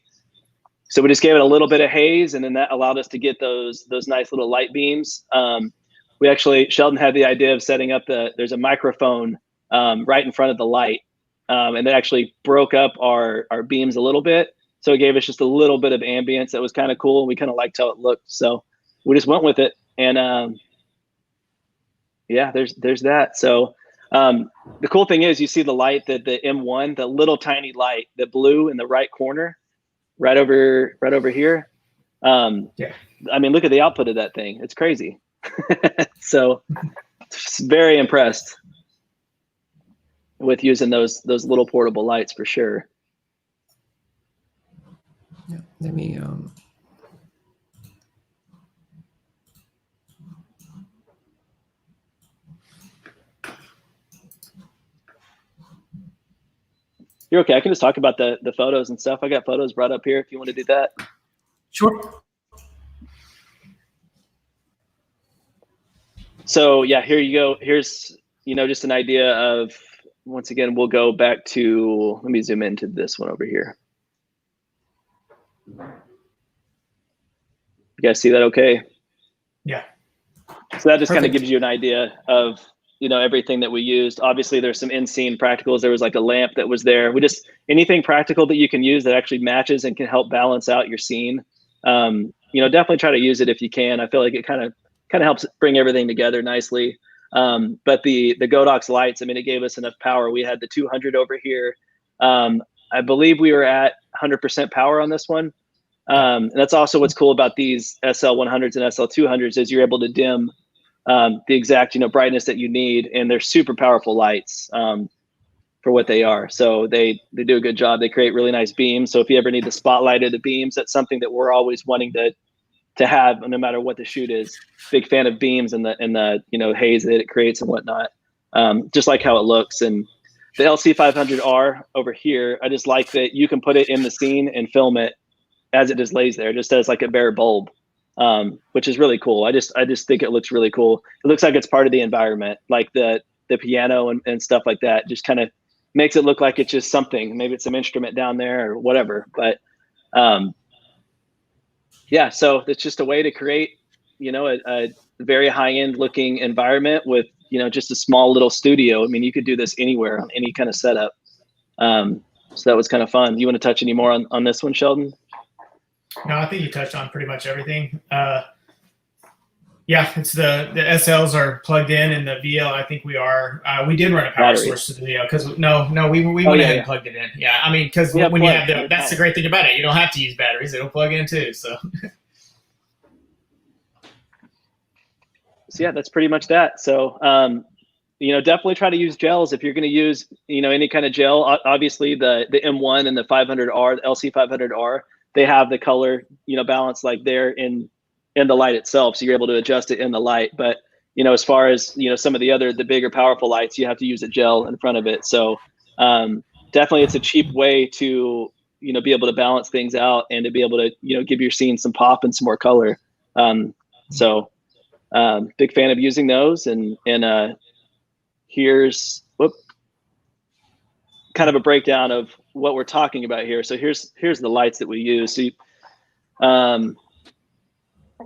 So we just gave it a little bit of haze, and then that allowed us to get those nice little light beams. We actually, Sheldon had the idea of setting up there's a microphone right in front of the light, and that actually broke up our beams a little bit. So it gave us just a little bit of ambience that was kind of cool. We kind of liked how it looked. So we just went with it. And yeah, there's that. So the cool thing is you see the light, the M1, the little tiny light, the blue in the right corner, right over here. Yeah. I mean, look at the output of that thing. It's crazy. So very impressed with using those little portable lights for sure. Yeah, let me You're okay. I can just talk about the photos and stuff. I got photos brought up here if you want to do that. Sure. So yeah, here you go. Here's, just an idea of, once again, we'll go back to, let me zoom into this one over here. You guys see that okay? Yeah. So that just kind of gives you an idea of, everything that we used. Obviously there's some in-scene practicals. There was like a lamp that was there. Anything practical that you can use that actually matches and can help balance out your scene. Definitely try to use it if you can. I feel like it kind of helps bring everything together nicely. But the Godox lights, I mean, it gave us enough power. We had the 200 over here. I believe we were at 100% power on this one. And that's also what's cool about these SL100s and SL200s is you're able to dim the exact brightness that you need, and they're super powerful lights for what they are. So they do a good job. They create really nice beams. So if you ever need the spotlight of the beams, that's something that we're always wanting to have, no matter what the shoot is. Big fan of beams and the haze that it creates and whatnot. Just like how it looks. And the LC500R over here, I just like that you can put it in the scene and film it as it just lays there, just as like a bare bulb. Which is really cool. I just think it looks really cool. It looks like it's part of the environment, like the piano and stuff like that. Just kind of makes it look like it's just something. Maybe it's some instrument down there or whatever. But yeah, so it's just a way to create, a very high-end looking environment with, just a small little studio. I mean, you could do this anywhere on any kind of setup. So that was kind of fun. You want to touch any more on this one, Sheldon? No, I think you touched on pretty much everything. Yeah, it's the SLs are plugged in, and the VL, I think we are. We did run a power source to the VL because we went ahead and plugged it in. Yeah, I mean, because when you have that's the great thing about it. You don't have to use batteries; it'll plug in too. So yeah, that's pretty much that. So definitely try to use gels if you're going to use any kind of gel. Obviously, the M1 and the 500R, the LC500R, they have the color balance like they're in the light itself, so you're able to adjust it in the light. But as far as some of the bigger powerful lights, you have to use a gel in front of it. So definitely it's a cheap way to be able to balance things out and to be able to give your scene some pop and some more color. So big fan of using those. And here's kind of a breakdown of what we're talking about here. So here's the lights that we use. So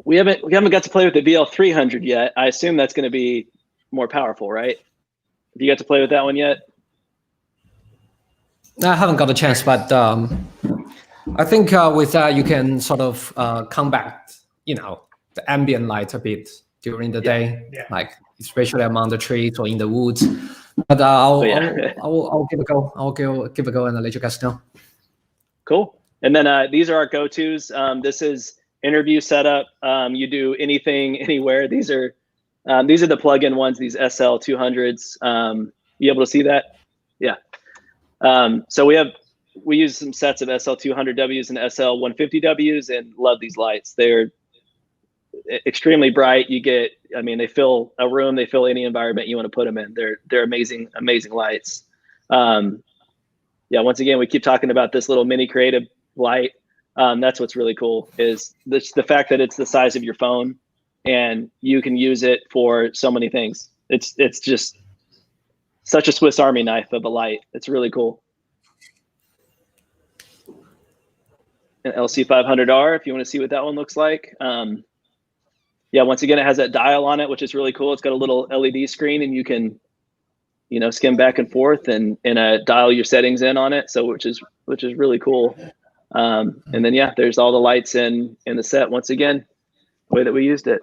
we haven't got to play with the VL300 yet. I assume that's going to be more powerful, right? Have you got to play with that one yet? I haven't got a chance, but I think with that you can sort of combat, the ambient light a bit during the day, like especially among the trees or in the woods. But I'll give a go. I'll give a go and I'll let you guys know. Cool. And then these are our go-tos. This is interview setup. You do anything, anywhere. These are the plug-in ones. These SL200s. You able to see that? Yeah. So we use some sets of SL200Ws and SL150Ws and love these lights. They're extremely bright. They fill a room, they fill any environment you want to put them in. They're amazing lights. Once again, we keep talking about this little mini creative light. That's what's really cool is the fact that it's the size of your phone and you can use it for so many things. It's just such a Swiss Army knife of a light. It's really cool. An LC500R, if you want to see what that one looks like. Once again, it has that dial on it, which is really cool. It's got a little LED screen and you can, skim back and forth and dial your settings in on it. So which is really cool. And then, there's all the lights in the set once again, the way that we used it.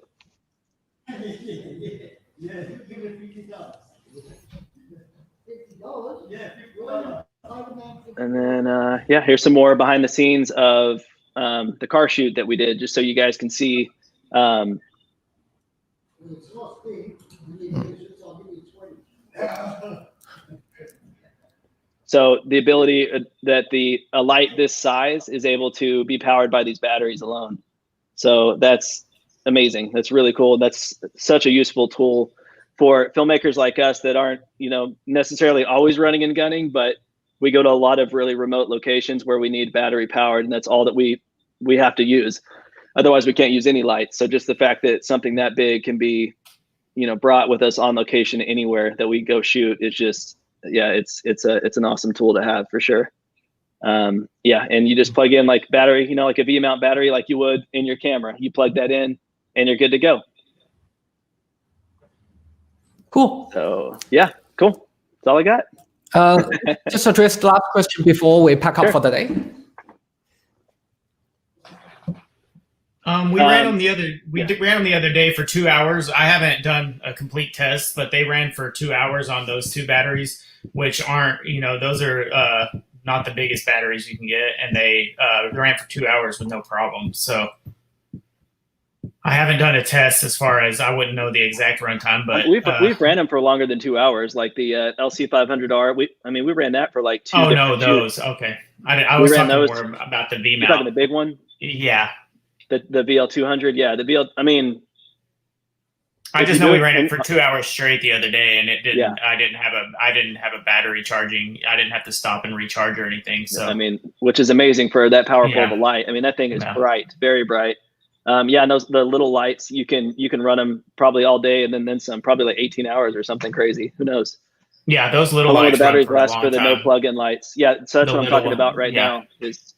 And then, here's some more behind the scenes of the car shoot that we did, just so you guys can see. So the ability that a light this size is able to be powered by these batteries alone. So that's amazing. That's really cool. That's such a useful tool for filmmakers like us that aren't, necessarily always running and gunning, but we go to a lot of really remote locations where we need battery powered, and that's all that we have to use. Otherwise we can't use any lights. So just the fact that something that big can be, brought with us on location anywhere that we go shoot is just, it's an awesome tool to have for sure. And you just plug in like battery, like a V-mount battery, like you would in your camera. You plug that in and you're good to go. Cool. So cool. That's all I got. Just address the last question before we pack up for the day. We ran them the other day for 2 hours. I haven't done a complete test, but they ran for 2 hours on those two batteries, which aren't, those are not the biggest batteries you can get, and they ran for 2 hours with no problem. So I haven't done a test as far as I wouldn't know the exact runtime, but we've ran them for longer than 2 hours, like the LC500R. We ran that for like two. Oh no, those shoots. Okay. I was talking more about the V mount. You're talking the big one. Yeah. The VL200, the VL. I just know we ran it for 2 hours straight the other day, and it didn't. Yeah. I didn't have a battery charging. I didn't have to stop and recharge or anything. So which is amazing for that powerful of a light. That thing is bright, very bright. And the little lights you can run them probably all day and then some, probably like 18 hours or something crazy. Who knows? Yeah, those little lights. The batteries last for the no plug-in lights. Yeah, so that's what I'm talking about right now. Is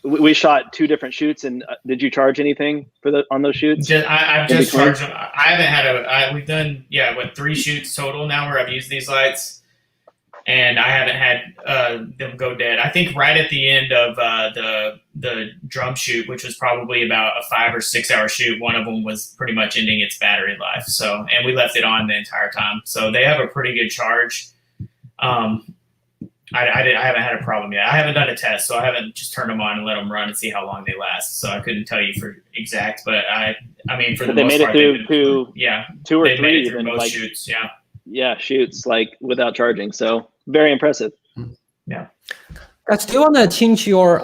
we shot 2 different shoots, and did you charge anything on those shoots? I've just charged them. I haven't had we've done 3 shoots total now where I've used these lights, and I haven't had them go dead. I think right at the end of the drum shoot, which was probably about a 5 or 6 hour shoot, one of them was pretty much ending its battery life. So, and we left it on the entire time. So they have a pretty good charge. I haven't had a problem yet. I haven't done a test, so I haven't just turned them on and let them run and see how long they last. So I couldn't tell you for exact, but I mean, for the most part, they made it through yeah, 2 or 3 made it through even, most like, shoots. Yeah, shoots like without charging. So very impressive. Yeah. Guys, do you want to change your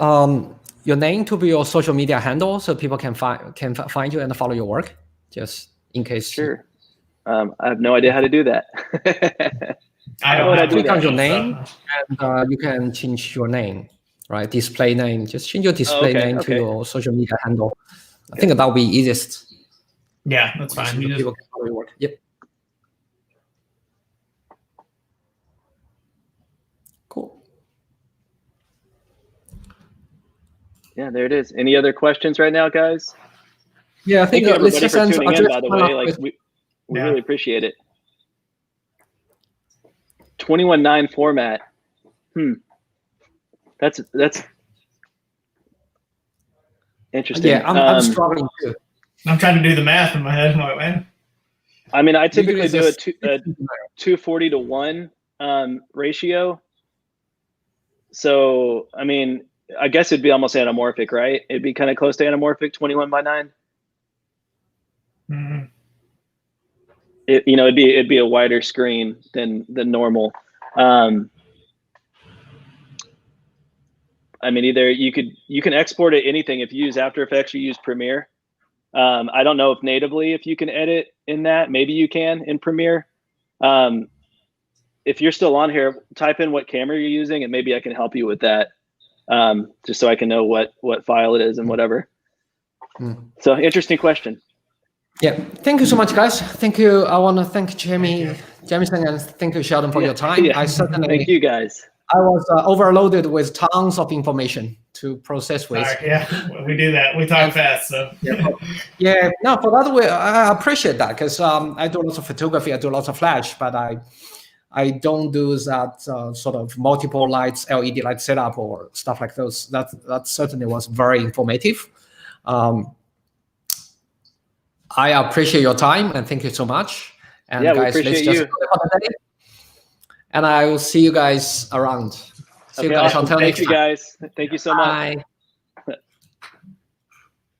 name to be your social media handle so people can find you and follow your work, just in case? Sure. I have no idea how to do that. I don't know. Click on your name, and you can change your name, right? Display name. Just change your display name to your social media handle. I think that'll be easiest. Yeah, that's fine. People can follow your work. Yep. Cool. Yeah, there it is. Any other questions right now, guys? Yeah, I think Thank you let's everybody just for tuning in, by the way. Like we really appreciate it. 21:9 format. That's interesting. Yeah, I'm struggling too. I'm trying to do the math in my head. I'm like, man. I mean, I typically do a 240 to 1 ratio. So, I mean, I guess it'd be almost anamorphic, right? It'd be kind of close to anamorphic, 21:9. Mm-hmm. It'd be a wider screen than normal. I mean, either you can export it anything. If you use After Effects, you use Premiere. I don't know if natively if you can edit in that. Maybe you can in Premiere. If you're still on here, type in what camera you're using, and maybe I can help you with that, just so I can know what file it is and whatever. So interesting question. Yeah, thank you so much, guys. Thank you. I want to thank Jameson, and thank you, Sheldon, for your time. Yeah. Thank you, guys. I was overloaded with tons of information to process with. Yeah, we do that. We talk fast, so. Yeah. No, for that way, I appreciate that because I do lots of photography, I do lots of flash, but I don't do that sort of multiple lights, LED light setup or stuff like those. That certainly was very informative. I appreciate your time and thank you so much. And yeah, guys, we appreciate you. And I will see you guys around. See you guys until next time. Thank you guys. Thank you so much. Bye.